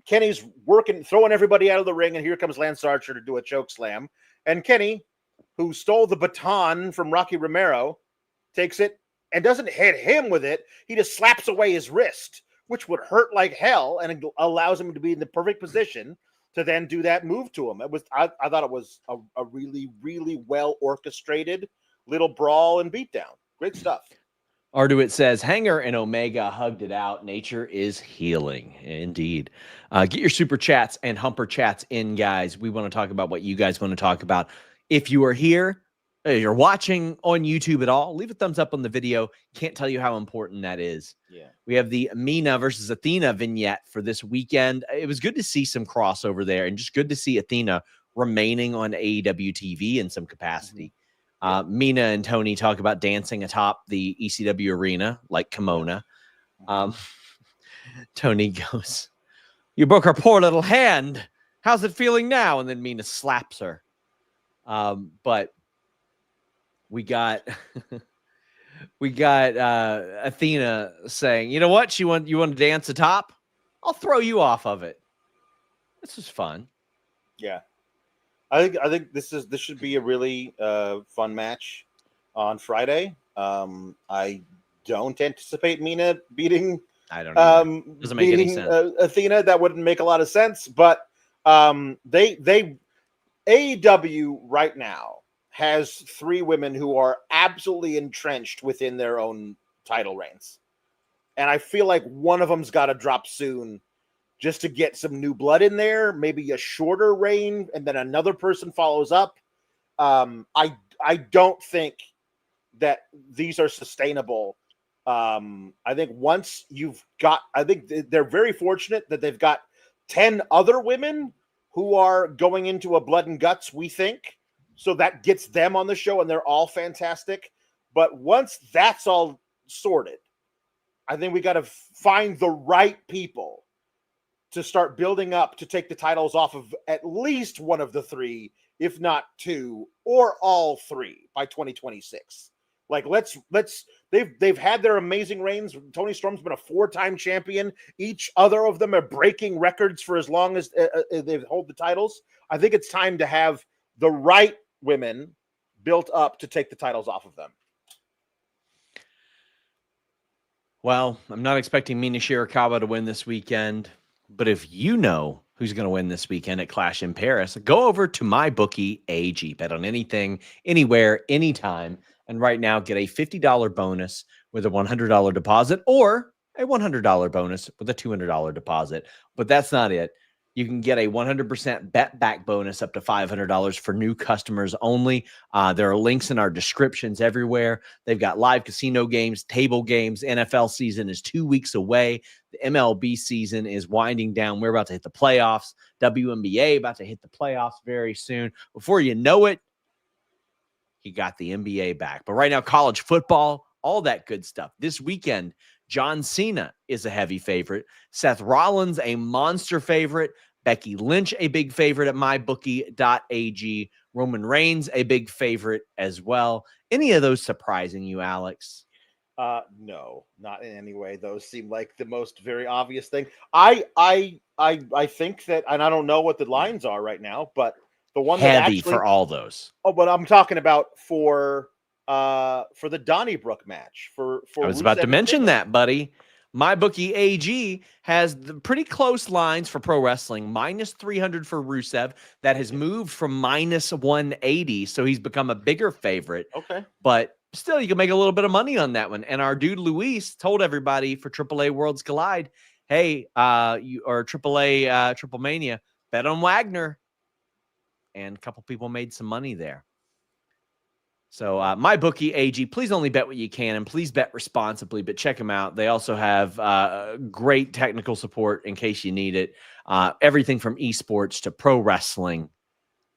Kenny's working, throwing everybody out of the ring, and here comes Lance Archer to do a choke slam. And Kenny, who stole the baton from Rocky Romero, takes it and doesn't hit him with it. He just slaps away his wrist, which would hurt like hell, and it allows him to be in the perfect position to then do that move to him. I thought it was a really, really well orchestrated little brawl and beatdown. Great stuff. Arduit says, Hanger and Omega hugged it out. Nature is healing. Indeed. Get your super chats and humper chats in, guys. We want to talk about what you guys want to talk about. If you are here, you're watching on YouTube at all, leave a thumbs up on the video. Can't tell you how important that is. Yeah. We have the Mina versus Athena vignette for this weekend. It was good to see some crossover there, and just good to see Athena remaining on AEW TV in some capacity. Mina and Tony talk about dancing atop the ECW arena like Kimona. Tony goes, "You broke her poor little hand. How's it feeling now?" And then Mina slaps her. But we got Athena saying, "You know what? You want to dance atop? I'll throw you off of it." This is fun. Yeah. I think this should be a really fun match on Friday. I don't anticipate Mina beating. I don't know. Doesn't make any sense. Athena, that wouldn't make a lot of sense. But they AEW right now has 3 women who are absolutely entrenched within their own title reigns, and I feel like one of them's got to drop soon, just to get some new blood in there, maybe a shorter reign, and then another person follows up. I don't think that these are sustainable. I think once you've got, I think they're very fortunate that they've got 10 other women who are going into a blood and guts, we think. So that gets them on the show, and they're all fantastic. But once that's all sorted, I think we got to find the right people to start building up to take the titles off of at least one of the 3, if not 2, or all 3 by 2026. Like they've had their amazing reigns. Tony Storm's been a 4-time champion. Each other of them are breaking records for as long as they hold the titles. I think it's time to have the right women built up to take the titles off of them. Well, I'm not expecting Mina Shirakawa to win this weekend. But if you know who's going to win this weekend at Clash in Paris, go over to MyBookie AG. Bet on anything, anywhere, anytime. And right now, get a $50 bonus with a $100 deposit, or a $100 bonus with a $200 deposit. But that's not it. You can get a 100% bet back bonus up to $500 for new customers only. There are links in our descriptions everywhere. They've got live casino games, table games. NFL season is 2 weeks away. The MLB season is winding down. We're about to hit the playoffs. WNBA about to hit the playoffs very soon. Before you know it, you got the NBA back. But right now, college football, all that good stuff. This weekend, John Cena is a heavy favorite. Seth Rollins, a monster favorite. Becky Lynch, a big favorite at mybookie.ag. Roman Reigns, a big favorite as well. Any of those surprising you, Alex? No, not in any way. Those seem like the most very obvious thing. I think that, and I don't know what the lines are right now, but the one heavy that actually, for all those. Oh, but I'm talking about for the Donnybrook match. For I was about to mention that, buddy. MyBookie AG has the pretty close lines for pro wrestling. Minus 300 for Rusev. That has moved from minus 180, so he's become a bigger favorite. Okay. But still, you can make a little bit of money on that one. And our dude Luis told everybody for AAA Worlds Collide, hey, AAA Triple Mania, bet on Wagner. And a couple people made some money there. So my bookie AG, please only bet what you can, and please bet responsibly, but check them out. They also have great technical support in case you need it. Everything from esports to pro wrestling.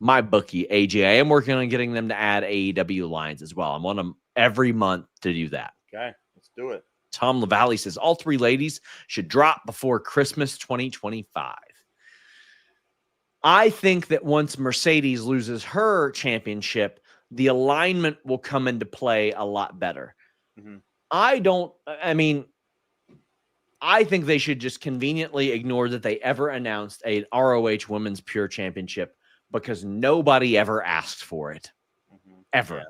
My bookie AG. I am working on getting them to add AEW lines as well. I'm on them every month to do that. Okay, let's do it. Tom LaValle says all three ladies should drop before Christmas 2025. I think that once Mercedes loses her championship, the alignment will come into play a lot better. Mm-hmm. I think they should just conveniently ignore that they ever announced a ROH Women's Pure Championship because nobody ever asked for it. Mm-hmm. Ever. Yeah.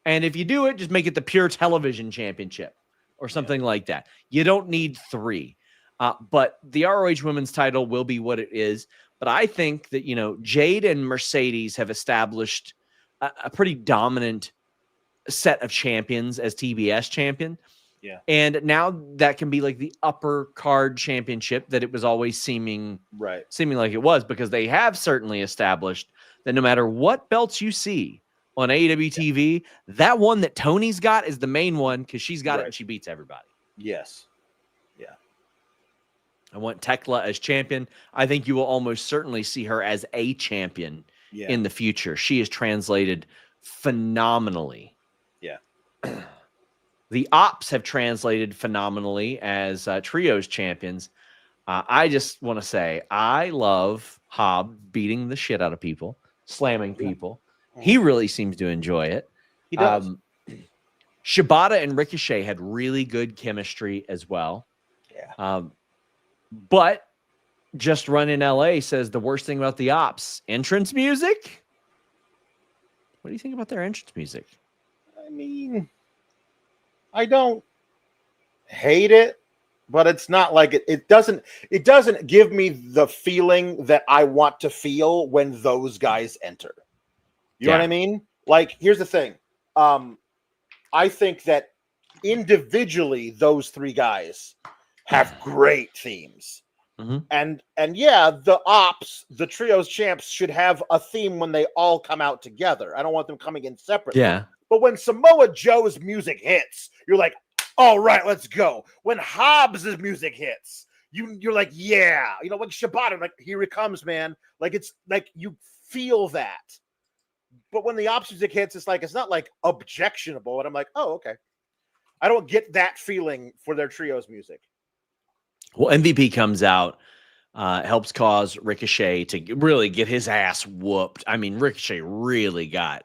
And if you do it, just make it the Pure Television Championship or something like that. You don't need three. But the ROH Women's title will be what it is. But I think that, Jade and Mercedes have established a pretty dominant set of champions as TBS champion. Yeah. And now that can be like the upper card championship that it was always seeming like it was, because they have certainly established that no matter what belts you see on AEW TV, that one that Tony's got is the main one because she's got it and she beats everybody. Yes. Yeah. I want Tekla as champion. I think you will almost certainly see her as a champion in the future. She is translated phenomenally. Yeah. The Ops have translated phenomenally as trios champions. I just want to say I love Hobb beating the shit out of people, slamming people. He really seems to enjoy it. He does. Shibata and Ricochet had really good chemistry as well. Yeah. But Just Run in LA says the worst thing about the Ops, entrance music. What do you think about their entrance music? I mean, I don't hate it, but it's not like it doesn't give me the feeling that I want to feel when those guys enter. You know what I mean? Like, here's the thing. I think that individually, those three guys have great themes. Mm-hmm. And yeah, the Ops, the trios champs should have a theme when they all come out together. I don't want them coming in separately. Yeah. But when Samoa Joe's music hits, you're like, all right, let's go. When Hobbs' music hits, you're like, yeah. Like Shibata, like, here it comes, man. Like, it's like you feel that. But when the Ops music hits, it's not like objectionable. And I'm like, oh, okay. I don't get that feeling for their trios music. Well, MVP comes out, helps cause Ricochet to really get his ass whooped. I mean, Ricochet really got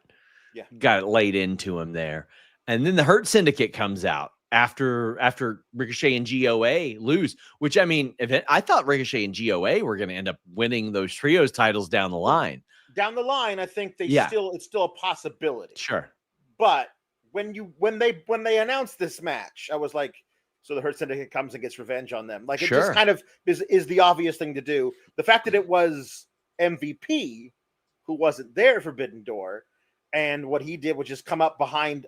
it laid into him there. And then the Hurt Syndicate comes out after Ricochet and GOA lose, which, I mean, I thought Ricochet and GOA were going to end up winning those trios titles down the line. Down the line, I think it's still a possibility. Sure. But when they announced this match, I was like, so the Hurt Syndicate comes and gets revenge on them. Like, it just kind of is the obvious thing to do. The fact that it was MVP who wasn't there at Forbidden Door, and what he did was just come up behind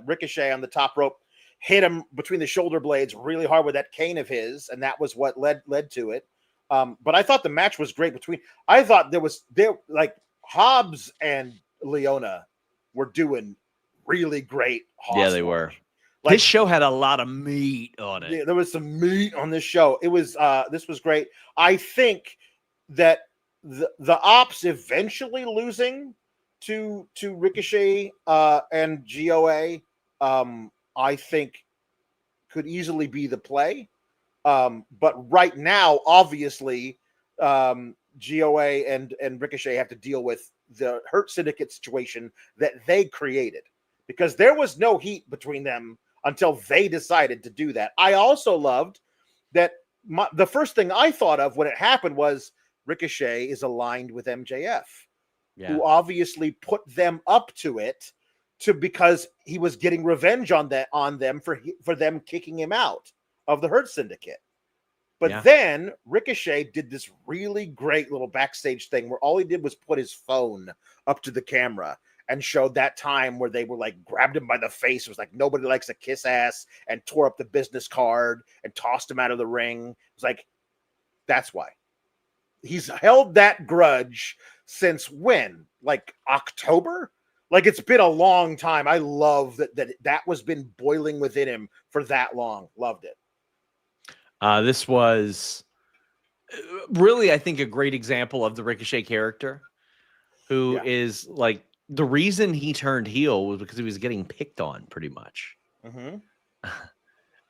Ricochet on the top rope, hit him between the shoulder blades really hard with that cane of his, and that was what led to it. But I thought the match was great I thought like Hobbs and Leona were doing really great. Yeah, they were. Like, this show had a lot of meat on it. Yeah, there was some meat on this show. It was this was great. I think that the Ops eventually losing to Ricochet and GOA, I think could easily be the play. But right now, obviously, GOA and Ricochet have to deal with the Hurt Syndicate situation that they created, because there was no heat between them until they decided to do that. I also loved that the first thing I thought of when it happened was Ricochet is aligned with MJF, who obviously put them up to it because he was getting revenge on them for them kicking him out of the Hurt Syndicate. But then Ricochet did this really great little backstage thing where all he did was put his phone up to the camera and showed that time where they were like grabbed him by the face. It was like nobody likes a kiss ass, and tore up the business card and tossed him out of the ring. It was like, that's why. He's held that grudge since when? Like October? Like, it's been a long time. I love that was been boiling within him for that long. Loved it. This was really, I think, a great example of the Ricochet character, who is like, the reason he turned heel was because he was getting picked on pretty much,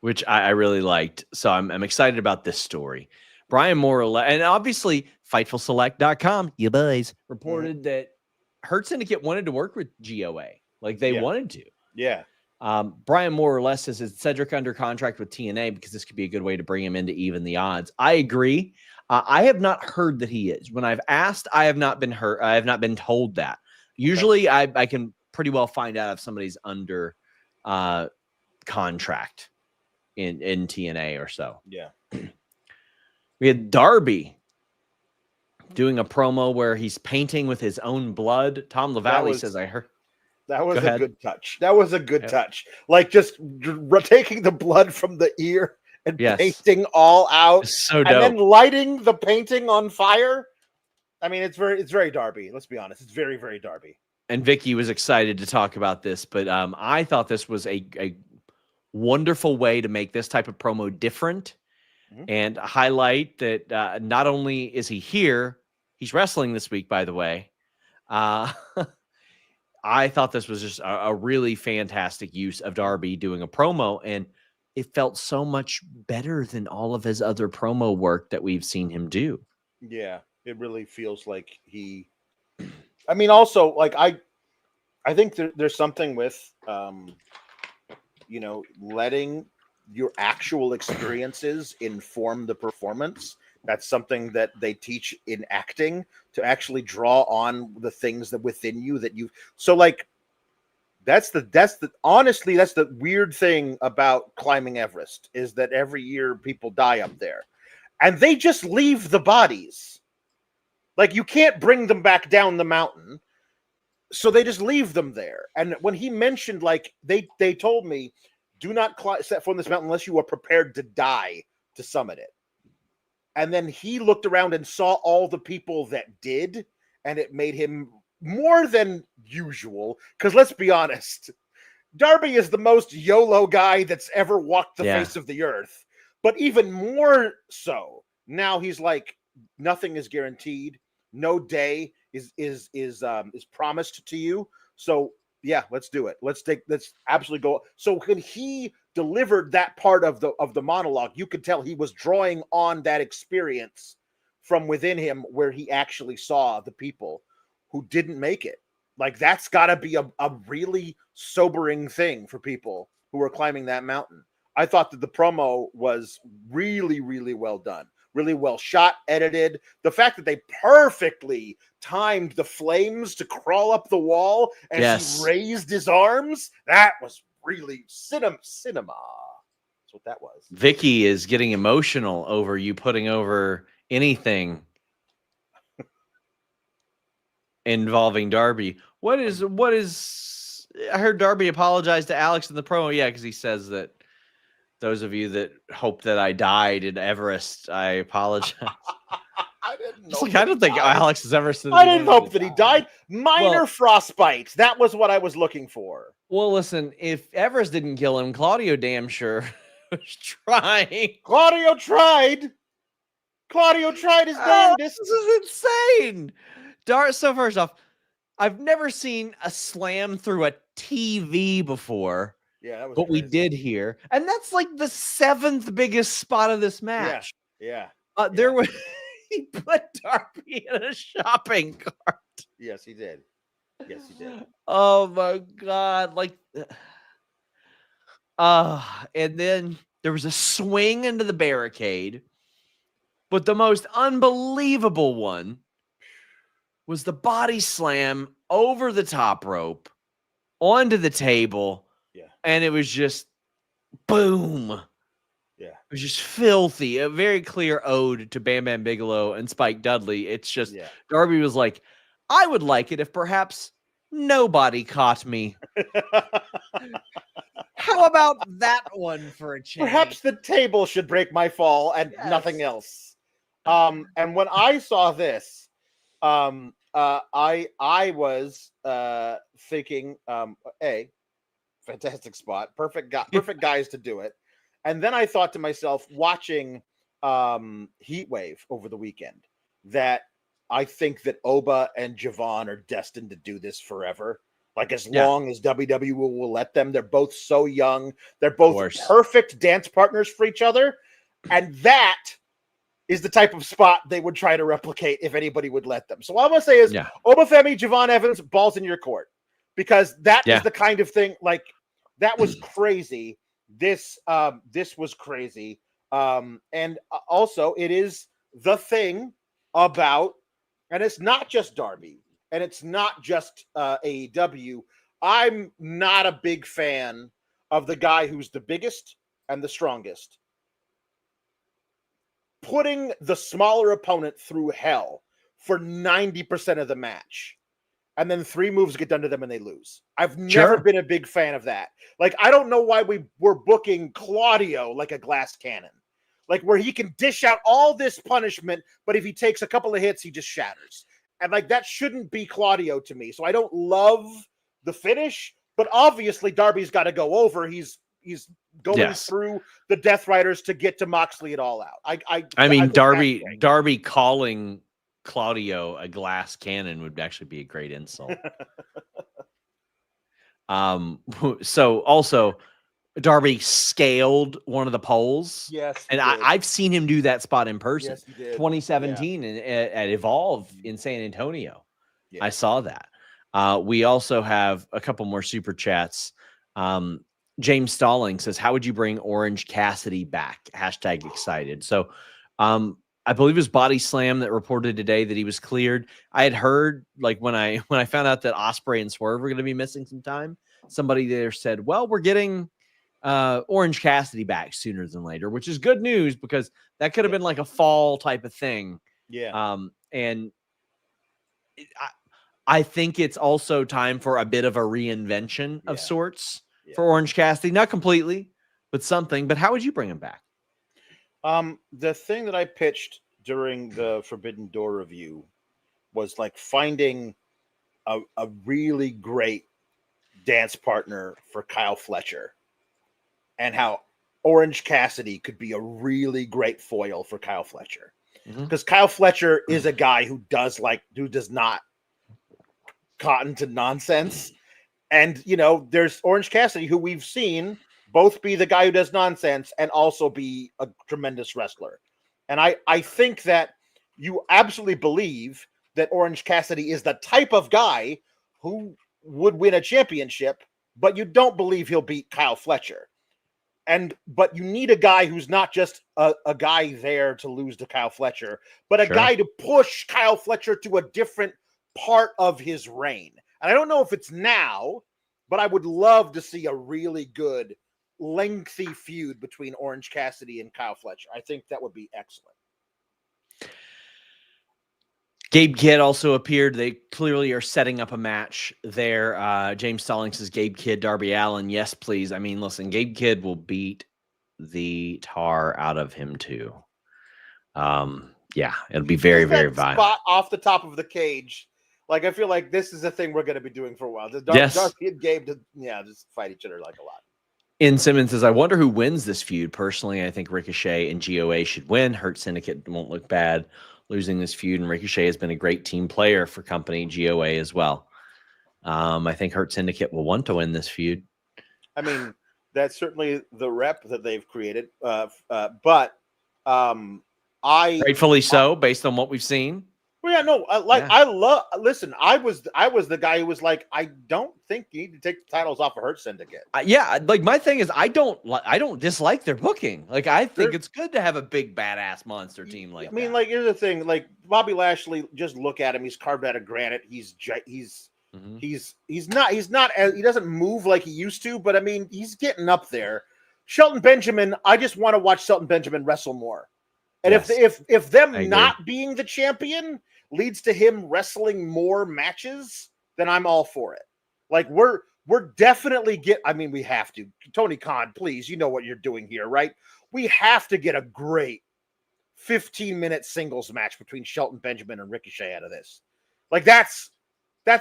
which I really liked. So I'm excited about this story. Brian Moore, and obviously FightfulSelect.com, you boys, reported that Hurt Syndicate wanted to work with GOA. Like, they wanted to. Yeah. Brian more or less says, is Cedric under contract with TNA because this could be a good way to bring him in to even the odds. I agree. I have not heard that he is. When I've asked, I have not been heard. I have not been told that. Usually I can pretty well find out if somebody's under contract in TNA or so. Yeah. We had Darby doing a promo where he's painting with his own blood. Tom LaValle says, I heard. That was a good touch. That was a good touch. Like, just taking the blood from the ear and painting all out. So dope. And then lighting the painting on fire. I mean, it's very Darby. Let's be honest. It's very, very Darby. And Vicky was excited to talk about this, but I thought this was a wonderful way to make this type of promo different. And highlight that not only is he here, he's wrestling this week, by the way. I thought this was just a really fantastic use of Darby doing a promo, and it felt so much better than all of his other promo work that we've seen him do. Yeah, it really feels like he... I mean, also, like, I think there's something with, letting your actual experiences inform the performance. That's something that they teach in acting, to actually draw on the things that within you that you. So, like, honestly, that's the weird thing about climbing Everest, is that every year people die up there, and they just leave the bodies. Like, you can't bring them back down the mountain, so they just leave them there. And when he mentioned, like, they told me, do not set foot on this mountain unless you are prepared to die to summit it. And then he looked around and saw all the people that did, and it made him more than usual. Because let's be honest, Darby is the most YOLO guy that's ever walked the face of the earth. But even more so, now he's like, nothing is guaranteed. No day is promised to you. So yeah, let's do it. Let's absolutely go. So when he delivered that part of the monologue, you could tell he was drawing on that experience from within him, where he actually saw the people who didn't make it. Like, that's got to be a really sobering thing for people who are climbing that mountain. I thought that the promo was really, really well done. Really well shot, edited. The fact that they perfectly timed the flames to crawl up the wall as he raised his arms, that was really cinema. That's what that was. Vicky is getting emotional over you putting over anything involving Darby. What is? I heard Darby apologize to Alex in the promo. Yeah, because he says that, those of you that hope that I died in Everest, I apologize. I didn't know. Like, I don't think Alex has ever said. I didn't hope that he died. Minor frostbite. That was what I was looking for. Well, listen, if Everest didn't kill him, Claudio damn sure was trying. Claudio tried. Claudio tried his damnedest. This is insane. So first off, I've never seen a slam through a TV before. Yeah, that was but crazy. We did here, and that's like the 7th biggest spot of this match. Yeah. There was he put Darby in a shopping cart. Yes, he did. Oh my god! Like, and then there was a swing into the barricade, but the most unbelievable one was the body slam over the top rope onto the table. And it was just boom. Yeah. It was just filthy. A very clear ode to Bam Bam Bigelow and Spike Dudley. It's just Darby was like, I would like it if perhaps Nobody caught me. How about that one for a change? Perhaps the table should break my fall and nothing else. And when I saw this, I was thinking, fantastic spot, perfect guys to do it. And then I thought to myself, watching Heat Wave over the weekend, that I think that Oba and Javon are destined to do this forever. Like as long as WWE will let them. They're both so young. They're both perfect dance partners for each other. And that is the type of spot they would try to replicate if anybody would let them. So what I'm going to say is Obafemi, Javon Evans, balls in your court. Because that is the kind of thing, like, that was crazy. This was crazy. And also it is the thing about, and it's not just Darby, and it's not just AEW. I'm not a big fan of the guy who's the biggest and the strongest putting the smaller opponent through hell for 90% of the match, and then 3 moves get done to them and they lose. I've never been a big fan of that. Like, I don't know why we were booking Claudio like a glass cannon, like where he can dish out all this punishment, but if he takes a couple of hits, he just shatters. And like, that shouldn't be Claudio to me. So I don't love the finish, but obviously Darby's got to go over. He's going through the Death Riders to get to Moxley it all out. I mean, Darby calling Claudio a glass cannon would actually be a great insult. So also Darby scaled one of the poles. Yes. And I've seen him do that spot in person. Yes, he did. 2017 at Evolve in San Antonio. Yeah. I saw that. We also have a couple more super chats. James Stalling says, how would you bring Orange Cassidy back? Hashtag excited. So I believe it was Body Slam that reported today that he was cleared. I had heard, like, when I found out that Ospreay and Swerve were going to be missing some time, somebody there said, well, we're getting Orange Cassidy back sooner than later, which is good news because that could have been like a fall type of thing. Yeah. And I think it's also time for a bit of a reinvention of sorts for Orange Cassidy. Not completely, but something. But how would you bring him back? The thing that I pitched during the Forbidden Door review was like finding a really great dance partner for Kyle Fletcher, and how Orange Cassidy could be a really great foil for Kyle Fletcher. Because Kyle Fletcher is a guy who does not cotton to nonsense. And, you know, there's Orange Cassidy, who we've seen both be the guy who does nonsense and also be a tremendous wrestler. And I think that you absolutely believe that Orange Cassidy is the type of guy who would win a championship, but you don't believe he'll beat Kyle Fletcher. But you need a guy who's not just a guy there to lose to Kyle Fletcher, but a guy to push Kyle Fletcher to a different part of his reign. And I don't know if it's now, but I would love to see a really good, lengthy feud between Orange Cassidy and Kyle Fletcher. I think that would be excellent. Gabe Kidd also appeared. They clearly are setting up a match there. James Stalling says, Gabe Kidd, Darby Allin. Yes, please. I mean, listen, Gabe Kidd will beat the tar out of him too. Yeah, it'll be very, very violent. Spot off the top of the cage. Like, I feel like this is a thing we're going to be doing for a while. Darby and Gabe, just fight each other like a lot. In Simmons says, I wonder who wins this feud. Personally, I think Ricochet and GOA should win. Hurt Syndicate won't look bad losing this feud, and Ricochet has been a great team player for company GOA as well. I think Hurt Syndicate will want to win this feud. I mean, that's certainly the rep that they've created. But rightfully so, based on what we've seen. Well, yeah, no, I was the guy who was like, I don't think you need to take the titles off of Hurt Syndicate. Like, my thing is, I don't dislike their booking. Like, I think it's good to have a big badass monster team like that. I mean, like, here's the thing, like, Bobby Lashley, just look at him. He's carved out of granite. He doesn't move like he used to, but I mean, he's getting up there. Shelton Benjamin, I just want to watch Shelton Benjamin wrestle more. And if them not being the champion leads to him wrestling more matches, then I'm all for it. Like we're definitely I mean, we have to. Tony Khan, please, you know what you're doing here, right? We have to get a great 15-minute singles match between Shelton Benjamin and Ricochet out of this. Like that's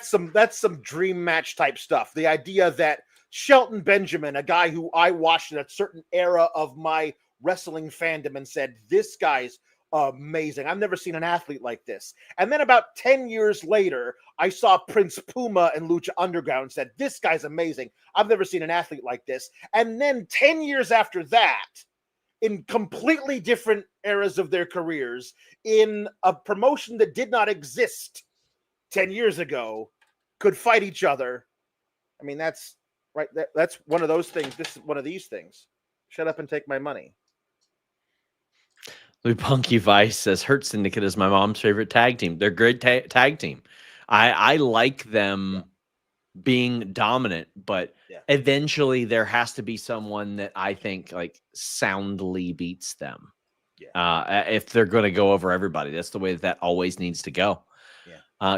some dream match type stuff. The idea that Shelton Benjamin, a guy who I watched in a certain era of my wrestling fandom and said, this guy's amazing. I've never seen an athlete like this. And then about 10 years later, I saw Prince Puma and Lucha Underground and said, this guy's amazing. I've never seen an athlete like this. And then 10 years after that, in completely different eras of their careers, in a promotion that did not exist 10 years ago, could fight each other. I mean, that's right. That's one of those things. This is one of these things. Shut up and take my money. Punky Vice says Hurt Syndicate is my mom's favorite tag team. They're a great tag team. I like them being dominant, but eventually there has to be someone that I think like soundly beats them. If they're going to go over everybody, that's the way that always needs to go.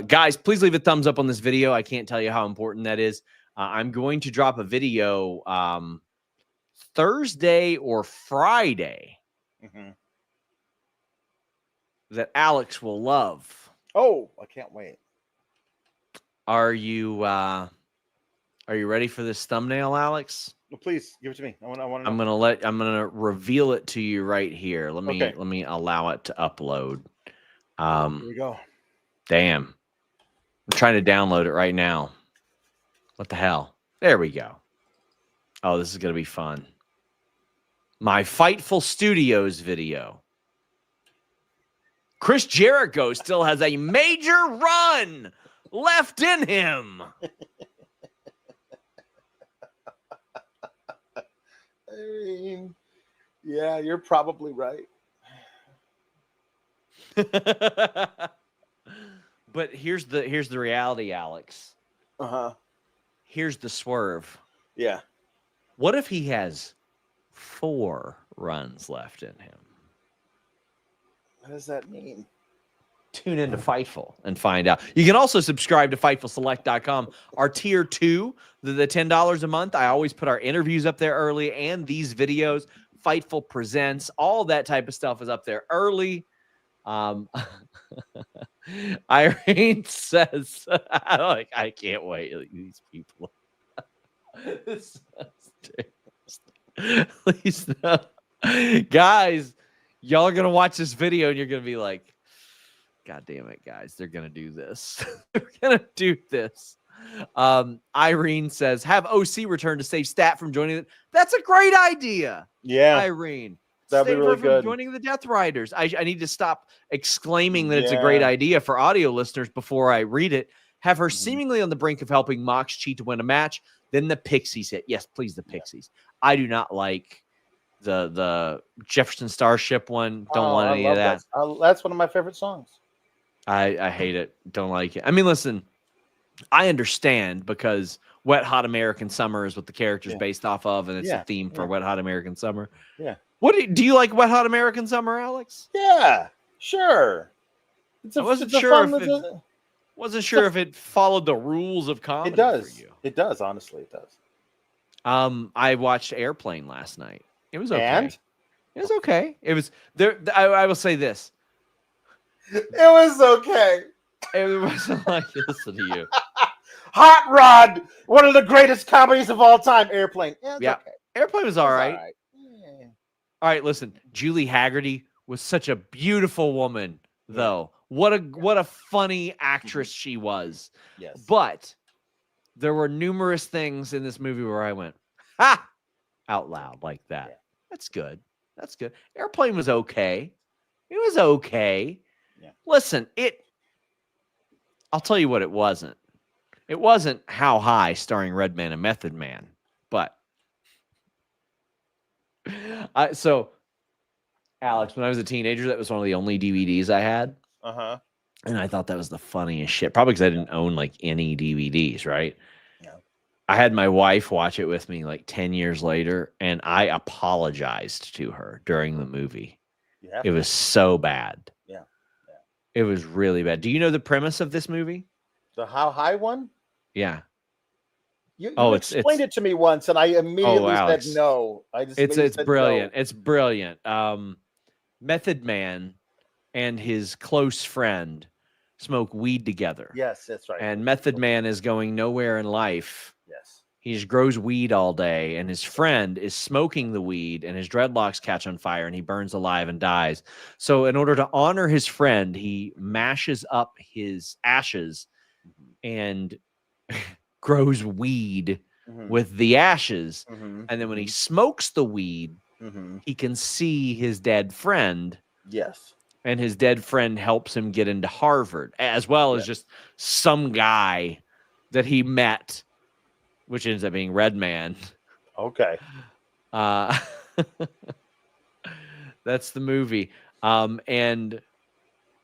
Guys, please leave a thumbs up on this video. I can't tell you how important that is. I'm going to drop a video Thursday or Friday that Alex will love. Oh, I can't wait. Are you ready for this thumbnail, Alex? Well, please give it to me. I want to know. I'm gonna reveal it to you right here. Let me allow it to upload. Here we go. Damn. I'm trying to download it right now. What the hell? There we go. Oh, this is gonna be fun. My Fightful Studios video. Chris Jericho still has a major run left in him. I mean, yeah, you're probably right. But here's the reality, Alex. Here's the swerve. Yeah. What if he has 4 runs left in him? What does that mean? Tune into Fightful and find out. You can also subscribe to FightfulSelect.com. Our tier 2, the $10 a month. I always put our interviews up there early and these videos. Fightful Presents, all that type of stuff is up there early. Irene says, I can't wait. These people. Please no. Guys, y'all are going to watch this video and you're going to be like, God damn it, guys. They're going to do this. They're going to do this. Irene says, have OC return to save Stat from joining it. That's a great idea. Yeah. Irene. That'd be really good. Joining the Death Riders. I need to stop exclaiming that it's a great idea for audio listeners before I read it. Have her seemingly on the brink of helping Mox cheat to win a match. Then the Pixies hit. Yes, please, the Pixies. I do not like the Jefferson Starship one. Don't want any of that. That's one of my favorite songs. I hate it. Don't like it. I mean, listen, I understand because Wet Hot American Summer is what the character's based off of, and it's a theme for Wet Hot American Summer. Yeah. What do you like Wet Hot American Summer, Alex? Yeah, sure. I wasn't sure if it followed the rules of comedy. It does. For you. It does. Honestly, it does. I watched Airplane last night. It was okay. And? It was okay. It was there. I will say this. It was okay. It wasn't like listen to you. Hot Rod, one of the greatest comedies of all time. Airplane. Yeah, okay. Airplane was all right. All right, listen. Julie Haggerty was such a beautiful woman, though. What a funny actress she was. Yes. But there were numerous things in this movie where I went, ha, out loud like that. Yeah. That's good. That's good. Airplane was okay. It was okay. Yeah. Listen, I'll tell you what it wasn't. It wasn't How High starring Redman and Method Man, but so Alex, when I was a teenager, that was one of the only DVDs I had. And I thought that was the funniest shit. Probably because I didn't own like any DVDs, right? Yeah. I had my wife watch it with me like 10 years later, and I apologized to her during the movie. Yeah. It was so bad. Yeah. It was really bad. Do you know the premise of this movie? The How High one? Yeah. You Oh, explained it to me once, and I immediately said Alex. no. It's brilliant. No. It's brilliant. Method Man and his close friend smoke weed together. Yes, that's right. And Method Man is going nowhere in life. Yes. He just grows weed all day, and his friend is smoking the weed, and his dreadlocks catch on fire, and he burns alive and dies. So in order to honor his friend, he mashes up his ashes and grows weed with the ashes. And then when he smokes the weed, he can see his dead friend. Yes. And his dead friend helps him get into Harvard, as well as just some guy that he met, which ends up being Redman. Okay. That's the movie. And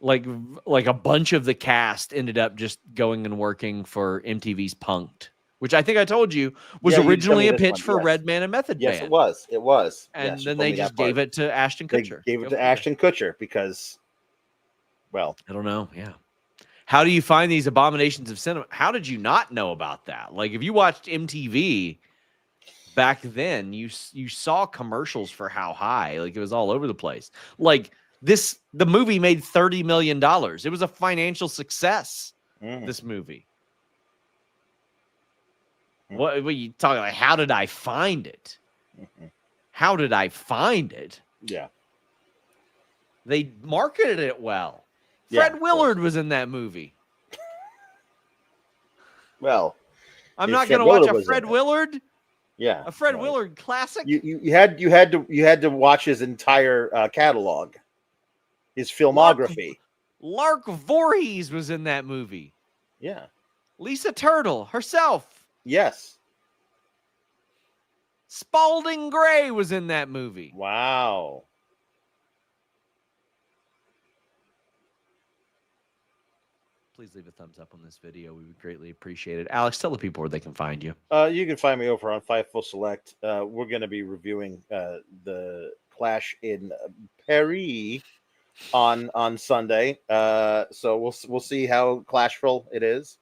like a bunch of the cast ended up just going and working for MTV's Punk'd, which I think I told you was originally a pitch for Redman and Method Man. Yes, it was. It was. And then they just gave it to Ashton Kutcher. They gave it to Ashton Kutcher because, well, I don't know. Yeah. How do you find these abominations of cinema? How did you not know about that? Like, if you watched MTV back then, you saw commercials for How High. Like, it was all over the place. Like, the movie made $30 million. It was a financial success, this movie. What you talking about? How did I find it? How did I find it? Yeah. They marketed it well. Fred Willard was in that movie. Well, I'm not going to watch a Fred Willard. Yeah, a Fred Willard classic. You had to watch his entire catalog, his filmography. Lark Voorhees was in that movie. Yeah. Lisa Turtle herself. Yes. Spalding Gray was in that movie. Wow. Please leave a thumbs up on this video. We would greatly appreciate it. Alex, tell the people where they can find you. You can find me over on Fightful Select. We're going to be reviewing the Clash in Paris on Sunday. So we'll see how clashful it is.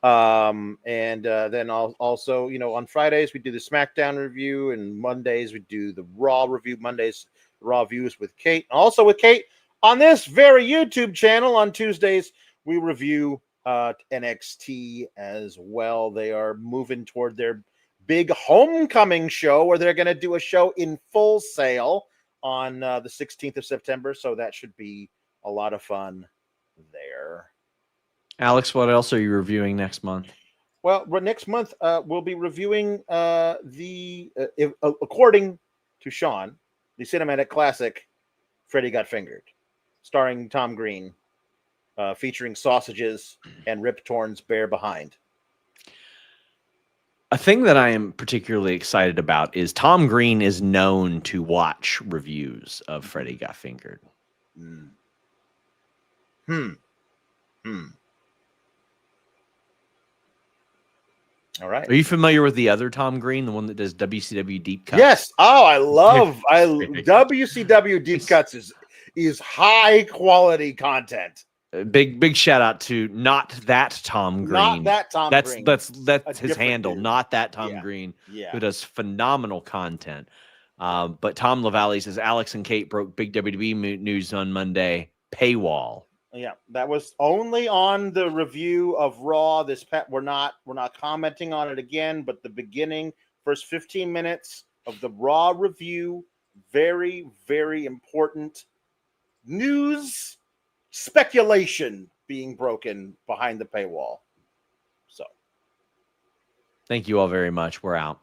And then also, on Fridays we do the SmackDown review, and Mondays we do the Raw review. Mondays, Raw views with Kate. Also with Kate on this very YouTube channel on Tuesdays. We review NXT as well. They are moving toward their big homecoming show, where they're going to do a show in Full Sail on the 16th of September. So that should be a lot of fun there. Alex, what else are you reviewing next month? Well, next month we'll be reviewing according to Sean, the cinematic classic Freddy Got Fingered, starring Tom Green. Featuring sausages and Rip Torn's Bear Behind. A thing that I am particularly excited about is Tom Green is known to watch reviews of Freddy Got Fingered. All right. Are you familiar with the other Tom Green, the one that does WCW Deep Cuts? Yes. Oh, I WCW Deep Cuts is high quality content. Big shout out to Not That Tom Green. Not That Tom Green. That's his handle. Dude. Not That Tom Green, who does phenomenal content. But Tom LaValle says Alex and Kate broke big WWE news on Monday. Paywall. Yeah, that was only on the review of Raw. We're not commenting on it again, but the beginning, first 15 minutes of the Raw review, very, very important news. Speculation being broken behind the paywall. So, thank you all very much. We're out.